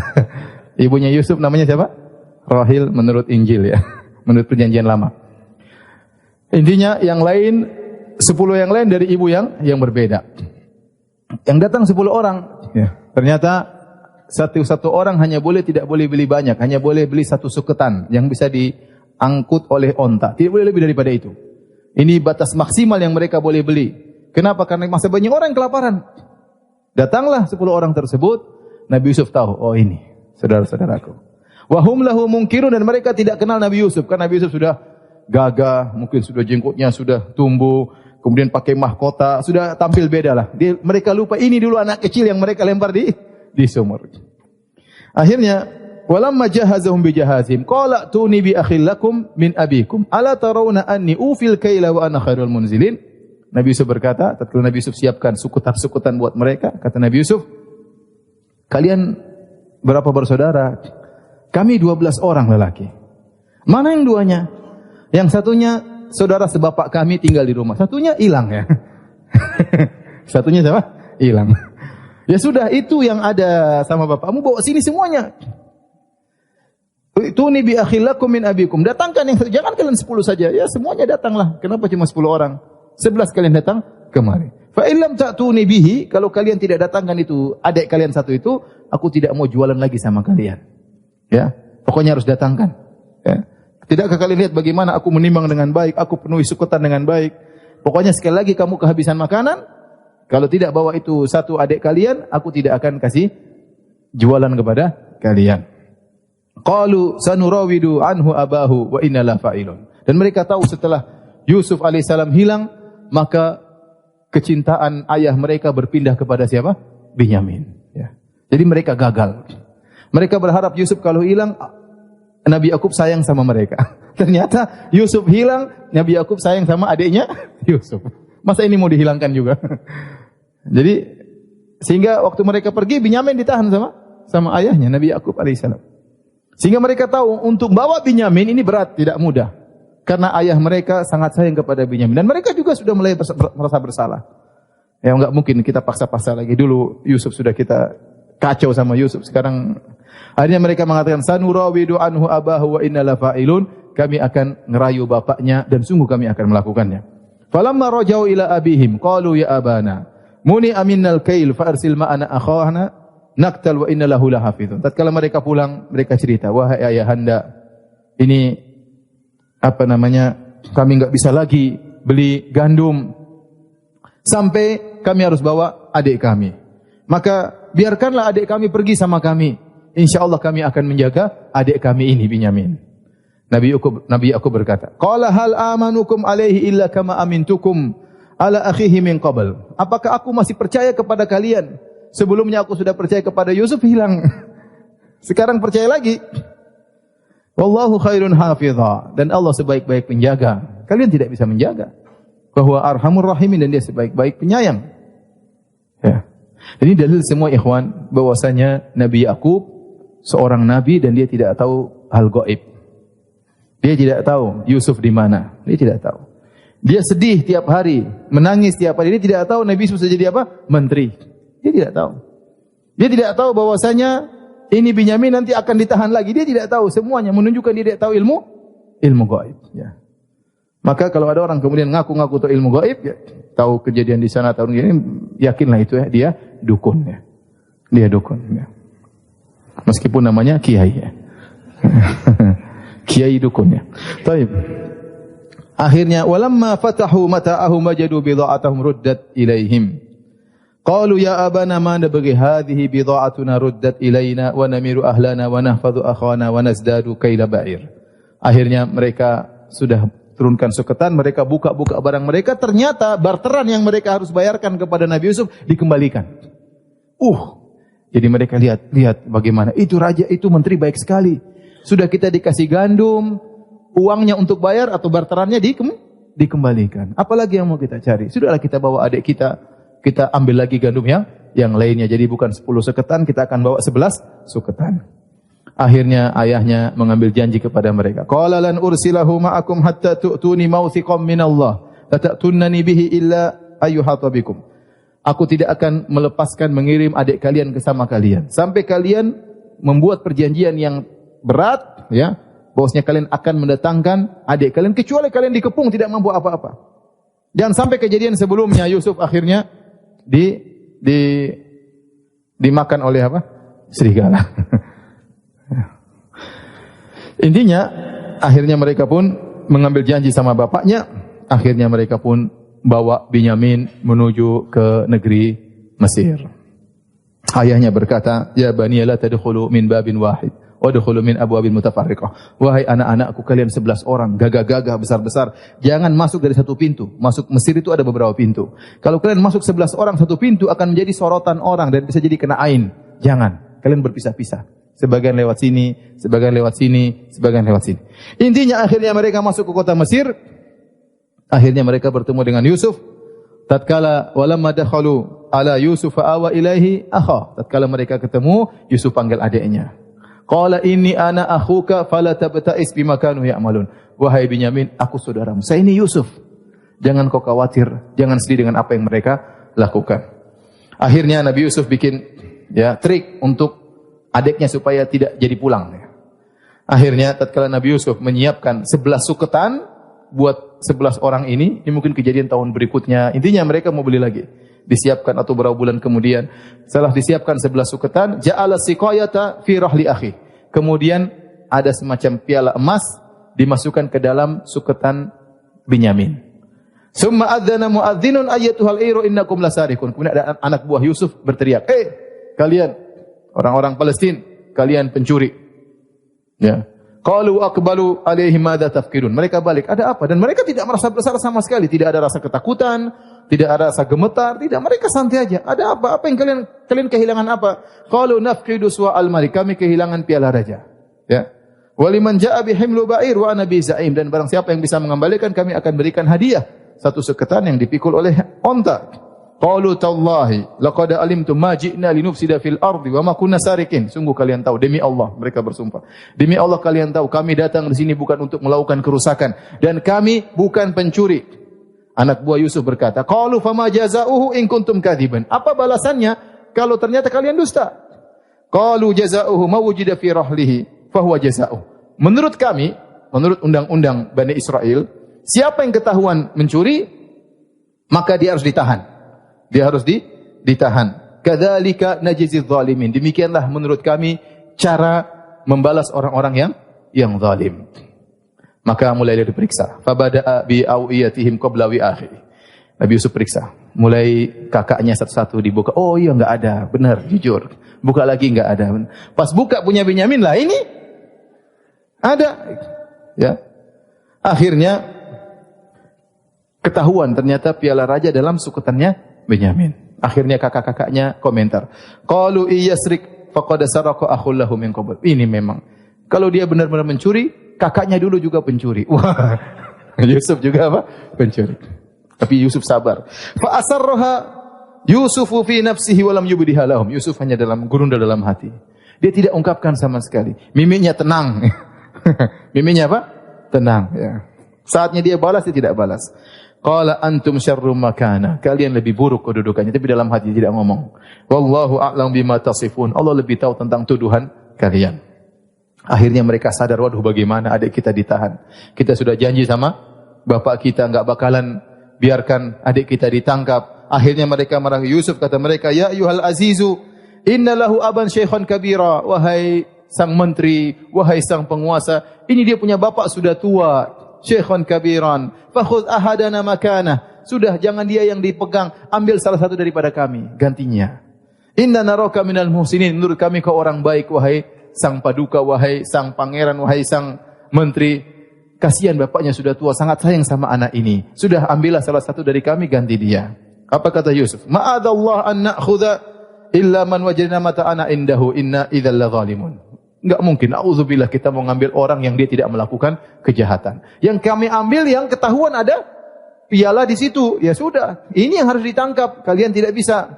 Ibunya Yusuf namanya siapa? Rahil menurut Injil ya. Menurut perjanjian lama. Intinya yang lain 10 yang lain dari ibu yang berbeda. Yang datang 10 orang. Ya. Ternyata satu orang tidak boleh beli banyak, hanya boleh beli 1 suketan yang bisa diangkut oleh onta. Tidak boleh lebih daripada itu. Ini batas maksimal yang mereka boleh beli. Kenapa? Karena masa banyak orang yang kelaparan. Datanglah 10 orang tersebut. Nabi Yusuf tahu, oh ini saudara-saudaraku. Wahum lahu munkirun, dan mereka tidak kenal Nabi Yusuf. Karena Nabi Yusuf sudah gagah, mungkin sudah jenggotnya sudah tumbuh, kemudian pakai mahkota, sudah tampil beda lah. Mereka lupa ini dulu anak kecil yang mereka lempar di sumur. Akhirnya, walamma jahazahum bijahazim, qala tuni bi akhil lakum min abikum, ala tarawna anni ufil kaila wa ana khairul munzilin. Nabi Yusuf berkata, tatkala Nabi Yusuf siapkan sukutan buat mereka, kata Nabi Yusuf, kalian berapa bersaudara? Kami 12 orang lelaki. Mana yang duanya? Yang satunya saudara sebapak kami tinggal di rumah. Satunya hilang ya. Satunya siapa? Hilang. Ya sudah, itu yang ada sama bapakmu, bawa sini semuanya. Tuni bi akhilakum min abikum. Datangkan yang satu. Jangan kalian 10 saja. Ya semuanya datanglah. Kenapa cuma 10 orang? 11 kalian datang kemari. Fa illam ta'tuni bihi, kalau kalian tidak datangkan itu adik kalian satu itu, aku tidak mau jualan lagi sama kalian. Ya, pokoknya harus datangkan. Ya. Tidakkah kalian lihat bagaimana aku menimbang dengan baik, aku penuhi sukutan dengan baik. Pokoknya sekali lagi kamu kehabisan makanan, kalau tidak bawa itu satu adik kalian, aku tidak akan kasih jualan kepada kalian. Qalu sanurawidu anhu abahu wa inna la fa'ilun. Dan mereka tahu setelah Yusuf alaihissalam hilang, maka kecintaan ayah mereka berpindah kepada siapa? Binyamin. Ya. Jadi mereka gagal. Mereka berharap Yusuf kalau hilang, Nabi Yakub sayang sama mereka. Ternyata Yusuf hilang, Nabi Yakub sayang sama adiknya Yusuf. Masa ini mau dihilangkan juga? Jadi sehingga waktu mereka pergi, Binyamin ditahan sama ayahnya Nabi Yakub alaihissalam. Sehingga mereka tahu untuk bawa Binyamin ini berat, tidak mudah. Karena ayah mereka sangat sayang kepada Binyamin, dan mereka juga sudah mulai merasa bersalah. Ya enggak mungkin kita paksa-paksa lagi. Dulu Yusuf sudah kita kacau sama Yusuf, sekarang akhirnya mereka mengatakan sanurawidu anhu abahu wa inna la fa'ilun, kami akan ngerayu bapaknya dan sungguh kami akan melakukannya. Falamma rajau ila abihim qalu ya abana muni aminnal kail fa arsil ma'ana akhana naktal wa inna lahu lahafizun. Tatkala mereka pulang, mereka cerita, wahai ayahanda, ini kami enggak bisa lagi beli gandum sampai kami harus bawa adik kami. Maka biarkanlah adik kami pergi sama kami. InsyaAllah kami akan menjaga adik kami ini, Binyamin. Nabi Yakub berkata, qala hal amanukum alaihi illa kama amintukum ala akhihi min qabl. Apakah aku masih percaya kepada kalian? Sebelumnya aku sudah percaya kepada Yusuf, hilang. Sekarang percaya lagi. Wallahu khairun hafidha. Dan Allah sebaik-baik penjaga. Kalian tidak bisa menjaga. Bahwa arhamur rahimin, dan dia sebaik-baik penyayang. Ya. Ini dalil semua ikhwan bahwasanya Nabi Yakub seorang nabi dan dia tidak tahu hal gaib. Dia tidak tahu Yusuf di mana. Dia tidak tahu. Dia sedih tiap hari, menangis tiap hari. Dia tidak tahu Nabi Yusuf jadi apa? Menteri. Dia tidak tahu. Dia tidak tahu bahwasanya ini Binyamin nanti akan ditahan lagi. Dia tidak tahu, semuanya menunjukkan dia tidak tahu ilmu gaib. Ya. Maka kalau ada orang kemudian ngaku-ngaku tahu ilmu gaib, ya, tahu kejadian di sana, tahu ini, yakinlah itu ya, dia dukun ya. Dia dukun ya. Meskipun namanya kiai ya. Kiai dukun ya. Baik. Akhirnya walamma fatahu mata'ahum wajadu bidha'atahum ruddat ilaihim. Qalu ya abana ma nabghi hadhihi bidha'atuna ruddat ilaina wa namiru ahlana wa nahfadhu akhana wa nazdadu kaila ba'ir. Akhirnya mereka sudah turunkan suketan, mereka buka-buka barang mereka, ternyata barteran yang mereka harus bayarkan kepada Nabi Yusuf dikembalikan. Jadi mereka lihat bagaimana itu raja, itu menteri baik sekali. Sudah kita dikasih gandum, uangnya untuk bayar atau barterannya dikembalikan. Apalagi yang mau kita cari? Sudahlah kita bawa adik kita ambil lagi gandum yang lainnya. Jadi bukan 10 suketan, kita akan bawa 11 suketan. Akhirnya ayahnya mengambil janji kepada mereka. Qala lan ursilahu ma'akum hatta tu'tuni mawthiqam minallah. La ta'tunnani bihi illa ayyuhata bikum. Aku tidak akan melepaskan mengirim adik kalian ke sama kalian sampai kalian membuat perjanjian yang berat ya, bahwasanya kalian akan mendatangkan adik kalian kecuali kalian dikepung tidak mampu apa-apa. Jangan sampai kejadian sebelumnya Yusuf akhirnya dimakan oleh apa? Serigala. Intinya akhirnya mereka pun mengambil janji sama bapaknya, akhirnya mereka pun bawa Binyamin menuju ke negeri Mesir. Ayahnya berkata, "Ya bani la tadkhulu min babin wahid, wadkhulu min abwabin mutafarriqah." Wahai anak-anakku kalian 11 orang, gagah-gagah besar-besar, jangan masuk dari satu pintu. Masuk Mesir itu ada beberapa pintu. Kalau kalian masuk 11 orang satu pintu akan menjadi sorotan orang dan bisa jadi kena ain. Jangan, kalian berpisah-pisah. Sebagian lewat sini, sebagian lewat sini, sebagian lewat sini. Intinya akhirnya mereka masuk ke kota Mesir. Akhirnya mereka bertemu dengan Yusuf. Tatkala walamma dakhalu ala Yusuf awa ilaihi akha. Tatkala mereka ketemu, Yusuf panggil adiknya. Qala inni ana akhuka fala tabta'is bima kanu ya'malun. Wahai Binyamin, aku saudaramu. Saya ini Yusuf. Jangan kau khawatir, jangan sedih dengan apa yang mereka lakukan. Akhirnya Nabi Yusuf bikin trik untuk adiknya supaya tidak jadi pulang. Akhirnya tatkala Nabi Yusuf menyiapkan 11 suketan buat 11 orang ini mungkin kejadian tahun berikutnya. Intinya mereka mau beli lagi. Disiapkan atau beberapa bulan kemudian, setelah disiapkan 11 suketan, ja'ala siqayata fi rahli akhi. Kemudian ada semacam piala emas dimasukkan ke dalam suketan Binyamin. Summa adzana muadzinun ayyatuhal iru innakum lasarikun. Kemudian ada anak buah Yusuf berteriak, kalian orang-orang Palestina, kalian pencuri." Ya. Qalu aqbalu alaihi madza tafkirun. Mereka balik, ada apa? Dan mereka tidak merasa besar sama sekali, tidak ada rasa ketakutan, tidak ada rasa gemetar, tidak, mereka santai aja. Ada apa? Apa yang kalian kehilangan apa? Qalu nafqidu su'al malik, kami kehilangan piala raja. Ya. Waliman jaa bihimlu ba'ir wa ana bi za'im, dan barang siapa yang bisa mengembalikan kami akan berikan hadiah satu suketan yang dipikul oleh onta. Qalu tallahi laqad alimtum ma ji'na linufsida fil ardi wa ma kunna sarikin. Sungguh kalian tahu, demi Allah mereka bersumpah. Demi Allah kalian tahu kami datang di sini bukan untuk melakukan kerusakan dan kami bukan pencuri. Anak buah Yusuf berkata, "Qalu fama jazaohu in kuntum kadziban." Apa balasannya kalau ternyata kalian dusta? Qalu jazaohu ma wujida fi rahlihi fa huwa jazaoh. Menurut kami, menurut undang-undang Bani Israel, siapa yang ketahuan mencuri maka dia harus ditahan. Dia harus ditahan. Kadzalika najziz zalimin. Demikianlah menurut kami cara membalas orang-orang yang zalim. Maka mulai dia diperiksa. Fabada'a bi awiyatihim qabla wi'ahi. Nabi Yusuf periksa. Mulai kakaknya satu-satu dibuka. Oh iya, enggak ada. Benar, jujur. Buka lagi enggak ada. Pas buka punya Binyamin lah, ini ada. Ya. Akhirnya ketahuan ternyata piala raja dalam suketannya Binyamin. Akhirnya kakak-kakaknya komentar. Qalu iyasrik faqad saraqa akhul lahu min qabl. Ini memang kalau dia benar-benar mencuri, kakaknya dulu juga pencuri. Wah. Yusuf juga apa? Pencuri. Tapi Yusuf sabar. Fa asarraha Yusufu fi nafsihi wa lam yubdiha lahum. Yusuf hanya gurunda dalam hati. Dia tidak ungkapkan sama sekali. Mimiknya tenang. Mimiknya apa? Tenang, ya. Saatnya dia balas, dia tidak balas. Qala antum syarrum makana. Kalian lebih buruk kedudukannya, tapi dalam hati tidak ngomong. Wallahu a'lam bima tasifun. Allah lebih tahu tentang tuduhan kalian. Akhirnya mereka sadar, waduh bagaimana adik kita ditahan. Kita sudah janji sama bapak kita enggak bakalan biarkan adik kita ditangkap. Akhirnya mereka marah Yusuf, kata mereka, "Ya ayyuhal azizu, inna lahu aban syaikhan kabira." Wahai sang menteri, wahai sang penguasa, ini dia punya bapak sudah tua. Syaikhan kabiran, fakhudh ahadana makanah. Sudah, jangan dia yang dipegang, ambil salah satu daripada kami, gantinya. Inna naraka minal muhsinin, menurut kami kau orang baik, wahai sang paduka, wahai sang pangeran, wahai sang menteri. Kasihan bapaknya sudah tua, sangat sayang sama anak ini. Sudah, ambillah salah satu dari kami, ganti dia. Apa kata Yusuf? Ma'adallah an na'khudha illa man wajadna mata'ana indahu, inna idzal zalimun. Enggak mungkin, auzubillah, kita mau ngambil orang yang dia tidak melakukan kejahatan. Yang kami ambil yang ketahuan ada piala di situ. Ya sudah, ini yang harus ditangkap. Kalian tidak bisa.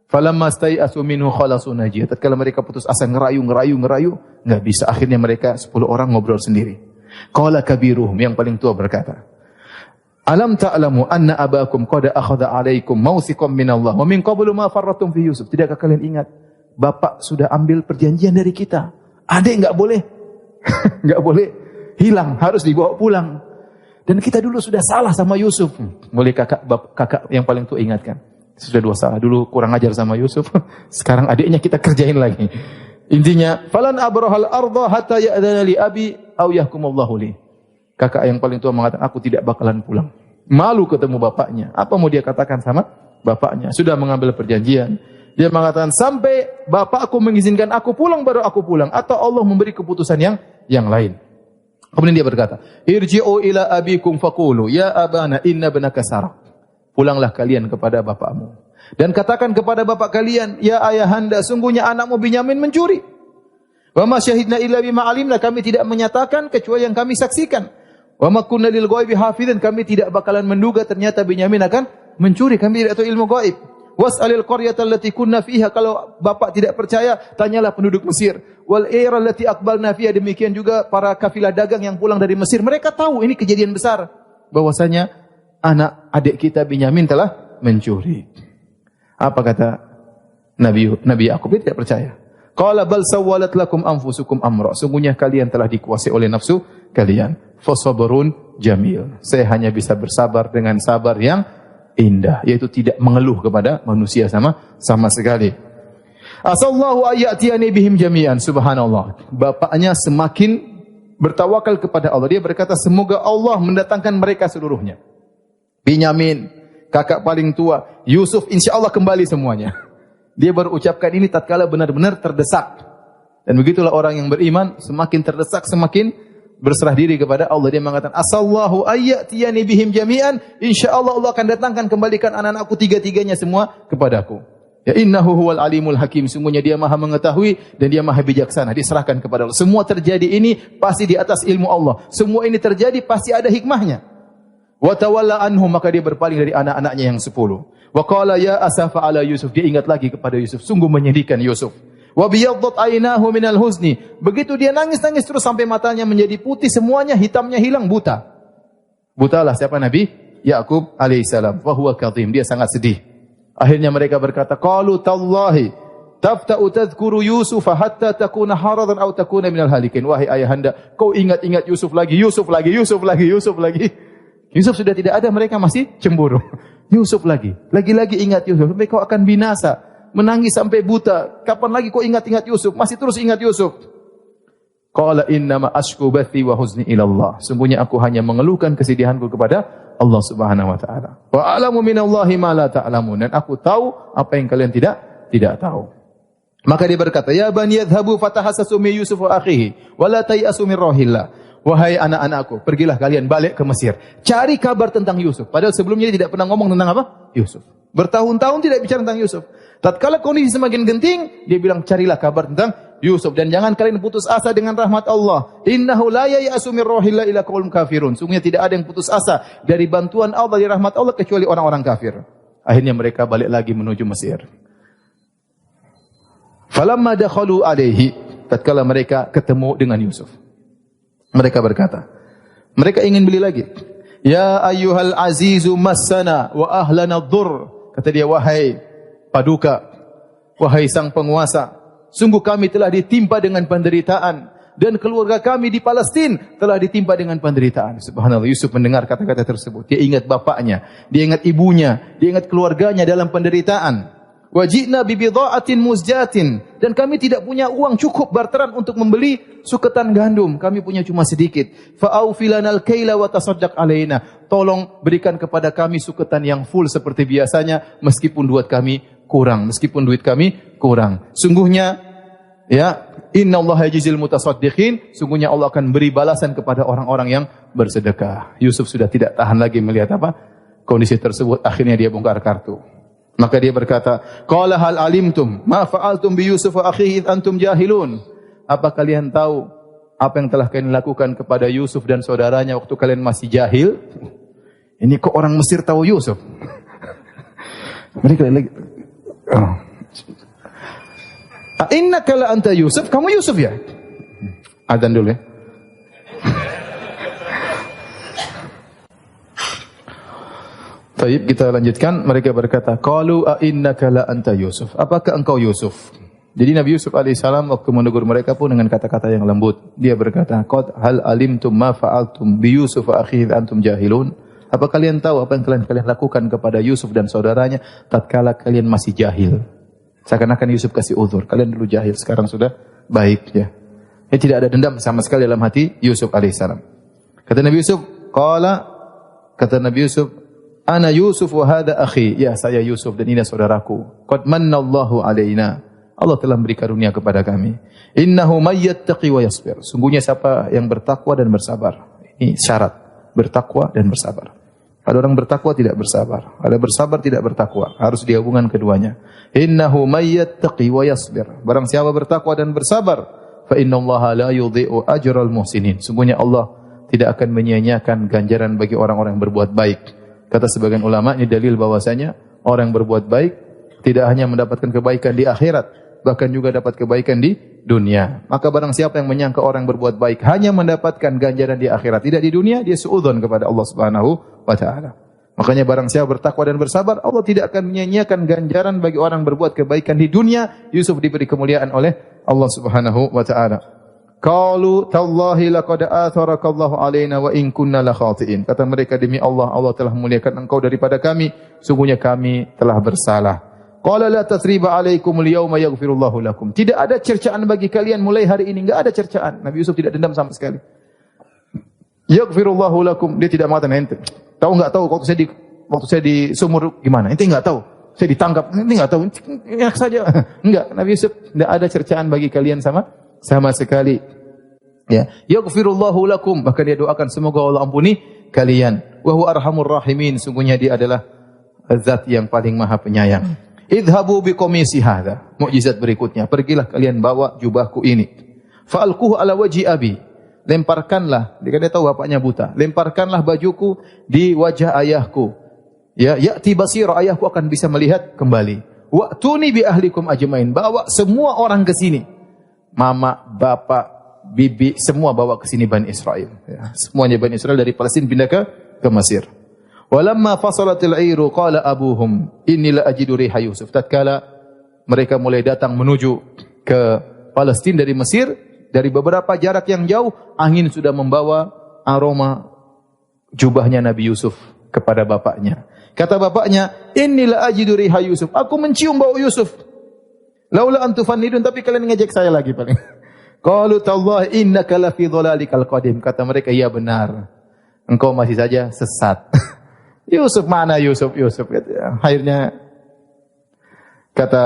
Falamma stai'asu minhu khalasu najiyah. Tatkala mereka putus asa, ngerayu, enggak bisa. Akhirnya mereka 10 orang ngobrol sendiri. Qala kabiruhum, yang paling tua berkata, "Alam ta'lamu anna abakum qad akhadha 'alaikum mawthiqan minallah wa min qablu ma farratum fi Yusuf." Tidakkah kalian ingat? Bapak sudah ambil perjanjian dari kita. Adik enggak boleh enggak boleh hilang, harus dibawa pulang. Dan kita dulu sudah salah sama Yusuf. Mulai kakak yang paling tua ingatkan. Sudah dua salah, dulu kurang ajar sama Yusuf. Sekarang adiknya kita kerjain lagi. Intinya, falan abrahal arda hatta ya'dana li abi aw yahkumullahu li. Kakak yang paling tua mengatakan, aku tidak bakalan pulang. Malu ketemu bapaknya. Apa mau dia katakan sama bapaknya? Sudah mengambil perjanjian. Dia mengatakan, sampai bapakku mengizinkan aku pulang, baru aku pulang. Atau Allah memberi keputusan yang lain. Kemudian dia berkata, irji'u ila abikum faqulu, ya abana inna ibnaka saraq. Pulanglah kalian kepada bapakmu. Dan katakan kepada bapak kalian, ya ayahanda, sungguhnya anakmu Binyamin mencuri. Wa ma syahidna illa bima alimna, kami tidak menyatakan kecuali yang kami saksikan. Wa ma kunna lil ghaibi hafizan, kami tidak bakalan menduga ternyata Binyamin akan mencuri, kami tidak tahu ilmu gaib. Was'alil qaryata allati kunna fiha, kalau bapak tidak percaya, tanyalah penduduk Mesir. Wal ira allati aqbalna fiha, demikian juga para kafilah dagang yang pulang dari Mesir. Mereka tahu ini kejadian besar, bahwasanya anak adik kita Binyamin telah mencuri. Apa kata Nabi Yakub? Dia tidak percaya. Qala bal sawwalat lakum anfusukum amra, sungguhnya kalian telah dikuasai oleh nafsu kalian. Fasabrun jamil, saya hanya bisa bersabar dengan sabar yang indah, yaitu tidak mengeluh kepada manusia sama sekali. Asallahu ayyatiyani bihim jami'an, subhanallah. Bapaknya semakin bertawakal kepada Allah. Dia berkata, semoga Allah mendatangkan mereka seluruhnya. Binyamin, kakak paling tua, Yusuf, insya Allah kembali semuanya. Dia baru ucapkan ini tatkala benar-benar terdesak. Dan begitulah orang yang beriman, semakin terdesak, semakin berserah diri kepada Allah. Dia mengatakan, asallahu ayyatiyani bihim jami'an, insyaallah Allah akan datangkan kembalikan anak-anakku tiga-tiganya semua kepadaku. Ya innahu huwal alimul hakim, sungguhnya dia maha mengetahui dan dia maha bijaksana. Diserahkan kepada Allah. Semua terjadi ini pasti di atas ilmu Allah. Semua ini terjadi pasti ada hikmahnya. Wa tawalla anhum, maka dia berpaling dari anak-anaknya yang 10. Wa qala ya asafa ala Yusuf, dia ingat lagi kepada Yusuf, sungguh menyedihkan Yusuf. Wa biyaddat aynahu minal huzni, begitu dia nangis-nangis terus sampai matanya menjadi putih semuanya, hitamnya hilang, buta. Butalah siapa? Nabi Yakub alaihissalam. Wa huwa kadhim, dia sangat sedih. Akhirnya mereka berkata, qalu tallahi tafta'u tadhkuru Yusuf hatta takuna haradan aw takuna minal halikin. Wahai ayahanda, kau ingat-ingat Yusuf lagi, Yusuf lagi, Yusuf lagi, Yusuf lagi. Yusuf sudah tidak ada, mereka masih cemburu. Yusuf lagi, lagi-lagi ingat Yusuf, sampai kau akan binasa. Menangis sampai buta. Kapan lagi kau ingat-ingat Yusuf? Masih terus ingat Yusuf. Qala innama ashku bathi wa huzni ila Allah. Sungguhnya aku hanya mengeluhkan kesedihanku kepada Allah Subhanahu wa taala. Wa a'lamu minallahi ma la ta'lamun. Dan aku tahu apa yang kalian tidak tahu. Maka dia berkata, ya bani yadhhabu fatahassasu min Yusuf wa akhihi wa la tayasu min rohillah. Wahai anak-anakku, pergilah kalian balik ke Mesir. Cari kabar tentang Yusuf. Padahal sebelumnya dia tidak pernah ngomong tentang apa? Yusuf. Bertahun-tahun tidak bicara tentang Yusuf. Tatkala kondisi semakin genting, dia bilang carilah kabar tentang Yusuf dan jangan kalian putus asa dengan rahmat Allah. Innahu la ya'asu min rohillah ila qaum kafirun. Sungguhnya tidak ada yang putus asa dari bantuan Allah, dari rahmat Allah kecuali orang-orang kafir. Akhirnya mereka balik lagi menuju Mesir. Falamma dakhalu alaihi, tatkala mereka ketemu dengan Yusuf, mereka berkata, mereka ingin beli lagi. Ya ayyuhal azizu massana wa ahlana dhur. Kata dia, wahai paduka, wahai sang penguasa, sungguh kami telah ditimpa dengan penderitaan dan keluarga kami di Palestina telah ditimpa dengan penderitaan. Subhanallah, Yusuf mendengar kata-kata tersebut. Dia ingat bapaknya, dia ingat ibunya, dia ingat keluarganya dalam penderitaan. Wajibna bibidha'atin muzjatin, dan kami tidak punya uang cukup barteran untuk membeli suketan gandum. Kami punya cuma sedikit. Fa'aufilanal kaila wa tasaddaq alaina. Tolong berikan kepada kami suketan yang full seperti biasanya, meskipun duit kami kurang, meskipun duit kami kurang. Sungguhnya ya, innallaha yajzil mutasaddiqin, sungguhnya Allah akan beri balasan kepada orang-orang yang bersedekah. Yusuf sudah tidak tahan lagi melihat apa kondisi tersebut, akhirnya dia bongkar kartu. Maka dia berkata, qala hal alimtum ma fa'altum bi Yusuf wa akhihi id antum jahilun. Apa kalian tahu apa yang telah kalian lakukan kepada Yusuf dan saudaranya waktu kalian masih jahil? Ini kok orang Mesir tahu Yusuf? Mereka lagi, oh. Innaka la anta Yusuf, kamu Yusuf ya? Adzan dulu ya. Baik, kita lanjutkan. Mereka berkata, qalu a innaka la anta Yusuf. Apakah engkau Yusuf? Jadi Nabi Yusuf alaihissalam waktu menegur mereka pun dengan kata-kata yang lembut. Dia berkata, qad hal alimtum ma fa'altum bi Yusuf wa akhihi antum jahilun. Apa kalian tahu apa yang kalian lakukan kepada Yusuf dan saudaranya tatkala kalian masih jahil? Seakan-akan Yusuf kasih uzur. Kalian dulu jahil, sekarang sudah baik ya. Tidak ada dendam sama sekali dalam hati Yusuf alaihissalam. Kata Nabi Yusuf, qala, kata Nabi Yusuf, Ana Yusuf wa hadha akhi. Ya, saya Yusuf dan ini saudaraku. Qad mannallahu alaina. Allah telah memberi karunia kepada kami. Innahu may yattaqi wa yasbir. Sungguhnya siapa yang bertakwa dan bersabar. Ini syarat, bertakwa dan bersabar. Ada orang bertakwa tidak bersabar, ada bersabar tidak bertakwa. Harus digabungkan keduanya. Innahu may yattaqi wa yasbir. Barang siapa bertakwa dan bersabar, fa innallaha la yudhi'u ajral muhsinin. Sungguhnya Allah tidak akan menyia-nyiakan ganjaran bagi orang-orang yang berbuat baik. Kata sebagian ulama, ini dalil bahwasanya orang yang berbuat baik tidak hanya mendapatkan kebaikan di akhirat, bahkan juga dapat kebaikan di dunia. Maka barang siapa yang menyangka orang berbuat baik hanya mendapatkan ganjaran di akhirat, tidak di dunia, dia suudzon kepada Allah Subhanahu wa taala. Makanya barang siapa bertakwa dan bersabar, Allah tidak akan menyia-nyiakan ganjaran bagi orang berbuat kebaikan di dunia. Yusuf diberi kemuliaan oleh Allah Subhanahu wa taala. Qalu tallahi laqad atharakallahu alaina wa in kunna la khati'in. Kata mereka, demi Allah, Allah telah memuliakan engkau daripada kami, sungguhnya kami telah bersalah. Qala la tathriba alaikumul yawma yaghfirullahu lakum. Tidak ada cercaan bagi kalian mulai hari ini, enggak ada cercaan. Nabi Yusuf tidak dendam sama sekali. Yaghfirullahu lakum, dia tidak mengatakan ente. Tahu enggak tahu waktu saya di sumur gimana? Ente enggak tahu. Saya ditangkap, ente enggak tahu. Enak saja. Enggak, Nabi Yusuf tidak ada cercaan bagi kalian sama sekali. Ya, yaghfirullahu lakum, bahkan dia doakan semoga Allah ampuni kalian. Wa huwa arhamur rahimin, sungguhnya dia adalah zat yang paling maha penyayang. Idhabu biqamisi hadza. Mukjizat berikutnya, pergilah kalian bawa jubahku ini. Fa'alquhu ala wajhi abi. Lemparkanlah, dia tahu bapaknya buta. Lemparkanlah bajuku di wajah ayahku. Ya, ya'ti basira, ayahku akan bisa melihat kembali. Wa'tuni bi ahlikum ajmain. Bawa semua orang ke sini. Mama, bapak, bibi, semua bawa ke sini Bani Israel. Ya, semuanya Bani Israel dari Palestina pindah ke Mesir. Walamma fasalatil airu qala abuhum inni la ajidu riha Yusuf. Tatkala mereka mulai datang menuju ke Palestina dari Mesir, dari beberapa jarak yang jauh, angin sudah membawa aroma jubahnya Nabi Yusuf kepada bapaknya. Kata bapaknya, inni la ajidu riha Yusuf. Aku mencium bau Yusuf. Laula an tufannidun, tapi kalian ngejek saya lagi paling. Qalu tallahi innaka la fi dhalalikal qadim. Kata mereka, iya benar. Engkau masih saja sesat. Yusuf mana Yusuf? Akhirnya kata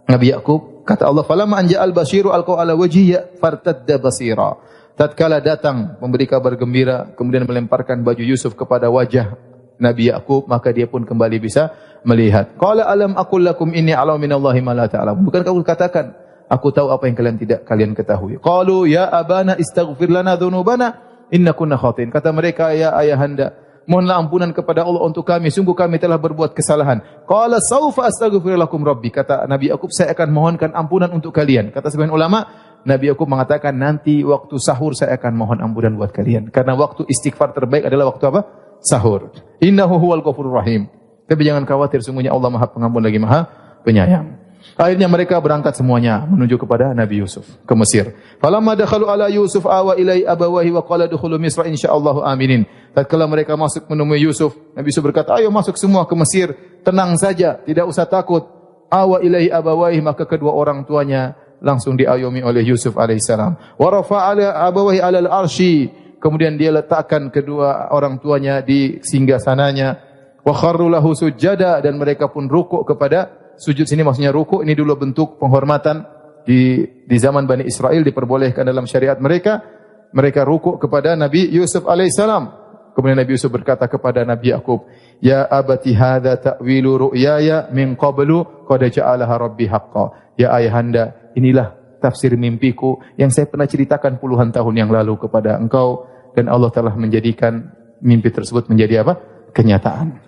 Nabi Yakub, kata Allah, falamma anja'al basyiru alqa ala wajhihi fartadda basira. Tatkala datang memberi kabar gembira, kemudian melemparkan baju Yusuf kepada wajah Nabi Yakub, maka dia pun kembali bisa melihat. Qala alam aqul lakum inni a'lamu minallahi ma la ta'lamun. Bukan kamu katakan, aku tahu apa yang kalian ketahui. Qalu ya abana istaghfir lana dzunubana inna kunna khatin. Kata mereka, ya ayahanda, mohonlah ampunan kepada Allah untuk kami, sungguh kami telah berbuat kesalahan. Qala saufa astaghfir lakum rabbi. Kata Nabi Yakub, saya akan mohonkan ampunan untuk kalian. Kata sebagian ulama, Nabi Yakub mengatakan nanti waktu sahur saya akan mohon ampunan buat kalian. Karena waktu istighfar terbaik adalah waktu apa? Sahur. Innahu huwal ghafurur rahim. Tapi jangan khawatir, sungguhnya Allah Maha Pengampun lagi Maha Penyayang. Akhirnya mereka berangkat semuanya menuju kepada Nabi Yusuf ke Mesir. Falamma dakhalu ala Yusuf awa ilai abawahi wa qala dukhulu Misra insyaallahu aminin. Tatkala mereka masuk menemui Yusuf, Nabi Yusuf berkata, ayo masuk semua ke Mesir, tenang saja, tidak usah takut. Awa ilai abawahi, maka kedua orang tuanya langsung diayomi oleh Yusuf alaihissalam. Wa rafa'ala abawahi alal arsy, kemudian dia letakkan kedua orang tuanya di singgasananya. Wa kharru lahu sujada, dan mereka pun rukuk kepada sujud sini maksudnya ruku, ini dulu bentuk penghormatan di zaman Bani Israel diperbolehkan dalam syariat mereka. Mereka ruku kepada Nabi Yusuf alaihissalam. Kemudian Nabi Yusuf berkata kepada Nabi Yakub, ya abati hadza ta'wilu ru'yaya min qablu qad ja'alaha rabbi haqqan. Ya ayahanda, inilah tafsir mimpiku yang saya pernah ceritakan puluhan tahun yang lalu kepada engkau, dan Allah telah menjadikan mimpi tersebut menjadi apa? Kenyataan.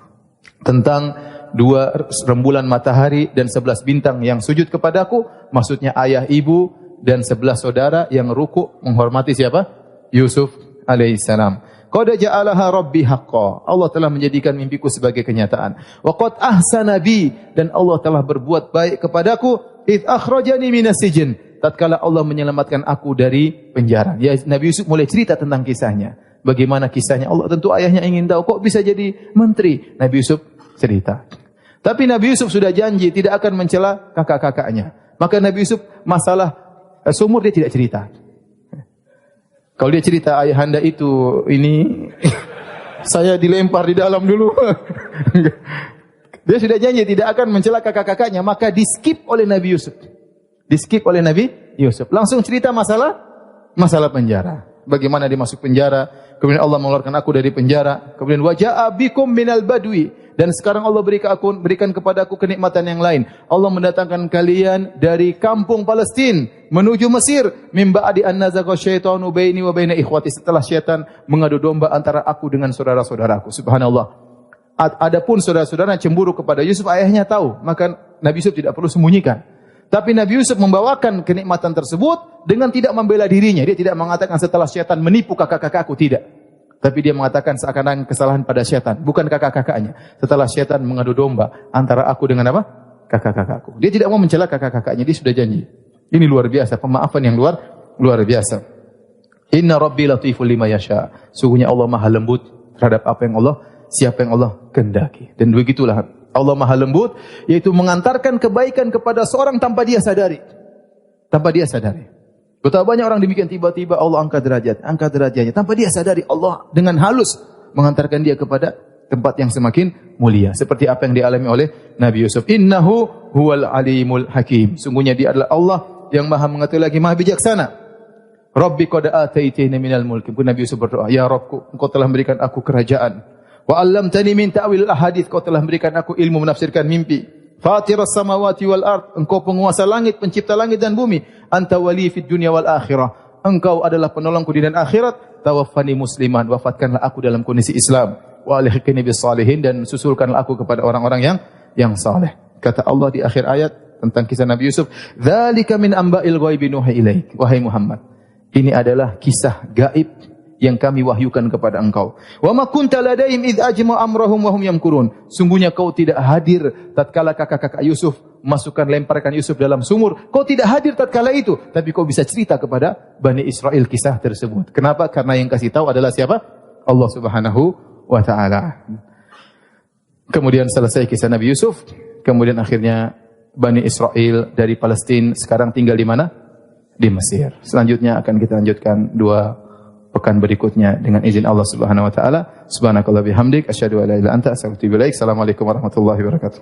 Tentang 2 rembulan matahari dan 11 bintang yang sujud kepadaku, maksudnya ayah, ibu dan 11 saudara yang ruku menghormati siapa? Yusuf alaihissalam. Qad ja'alaha rabbi haqqan. Allah telah menjadikan mimpiku sebagai kenyataan. Wa qad ahsana bi, dan Allah telah berbuat baik kepadaku id akhrajani minas sijn. Tatkala Allah menyelamatkan aku dari penjara. Ya, Nabi Yusuf mulai cerita tentang kisahnya. Bagaimana kisahnya? Allah tentu ayahnya ingin tahu, kok bisa jadi menteri? Nabi Yusuf cerita. Tapi Nabi Yusuf sudah janji tidak akan mencela kakak-kakaknya. Maka Nabi Yusuf masalah sumur dia tidak cerita. Kalau dia cerita ayahanda itu ini Saya dilempar di dalam dulu. Dia sudah janji tidak akan mencela kakak-kakaknya, maka di-skip oleh Nabi Yusuf. Di-skip oleh Nabi Yusuf. Langsung cerita masalah penjara. Bagaimana dia masuk penjara, kemudian Allah mengeluarkan aku dari penjara, kemudian waja'a bikum minal badwi, dan sekarang Allah berikan kepada aku kenikmatan yang lain. Allah mendatangkan kalian dari kampung Palestina menuju Mesir, min ba'di an nazagha syaitanu baini wa baina ikhwati, setelah syaitan mengadu domba antara aku dengan saudara-saudaraku. Subhanallah. Adapun saudara-saudara cemburu kepada Yusuf, ayahnya tahu, maka Nabi Yusuf tidak perlu sembunyikan. Tapi Nabi Yusuf membawakan kenikmatan tersebut dengan tidak membela dirinya. Dia tidak mengatakan setelah syaitan menipu kakak-kakakku, tidak. Tapi dia mengatakan seakan-akan kesalahan pada syaitan, bukan kakak-kakaknya. Setelah syaitan mengadu domba antara aku dengan apa? Kakak-kakakku. Dia tidak mau mencela kakak-kakaknya, dia sudah janji. Ini luar biasa, pemaafan yang luar biasa. Inna Rabbi latiful lima yasha. Sungguhnya Allah Maha lembut terhadap apa yang siapa yang Allah kehendaki. Dan begitulah Allah Maha lembut, yaitu mengantarkan kebaikan kepada seorang tanpa dia sadari. Tanpa dia sadari. Betapa banyak orang demikian, tiba-tiba Allah angkat derajatnya tanpa dia sadari. Allah dengan halus mengantarkan dia kepada tempat yang semakin mulia, seperti apa yang dialami oleh Nabi Yusuf. Innahu huwal alimul hakim. Sungguhnya dia adalah Allah yang Maha mengetahui lagi Maha bijaksana. Rabbi qad ataitani minal mulki. Nabi Yusuf berdoa, ya Rabbku, Engkau telah memberikan aku kerajaan. Wa 'allamtani min ta'wil ahadits. Kau telah memberikan aku ilmu menafsirkan mimpi. Fatiras samawati wal ard. Engkau penguasa langit, pencipta langit dan bumi. Anta wali fid dunya wal akhirah. Engkau adalah penolongku di dunia dan akhirat. Tawaffani musliman. Wafatkanlah aku dalam kondisi Islam. Wa alhiqni bis salihin, dan susulkanlah aku kepada orang-orang yang saleh. Kata Allah di akhir ayat tentang kisah Nabi Yusuf, "Dzalika min amba'il ghaibi nuhi ilaik." Wahai Muhammad, ini adalah kisah gaib yang kami wahyukan kepada engkau. Wa ma kunta ladaihim id ajma amrahum wa hum yamkurun. Sungguhnya kau tidak hadir tatkala kakak-kakak Yusuf lemparkan Yusuf dalam sumur. Kau tidak hadir tatkala itu, tapi kau bisa cerita kepada Bani Israel kisah tersebut. Kenapa? Karena yang kasih tahu adalah siapa? Allah Subhanahu wa taala. Kemudian selesai kisah Nabi Yusuf, kemudian akhirnya Bani Israel dari Palestina sekarang tinggal di mana? Di Mesir. Selanjutnya akan kita lanjutkan 2 pekan berikutnya dengan izin Allah Subhanahu wa taala. Subhanakallah bihamdik asyhadu an la ilaha illa anta astaghfiruka wa atubu ilaik. Assalamualaikum warahmatullahi wabarakatuh.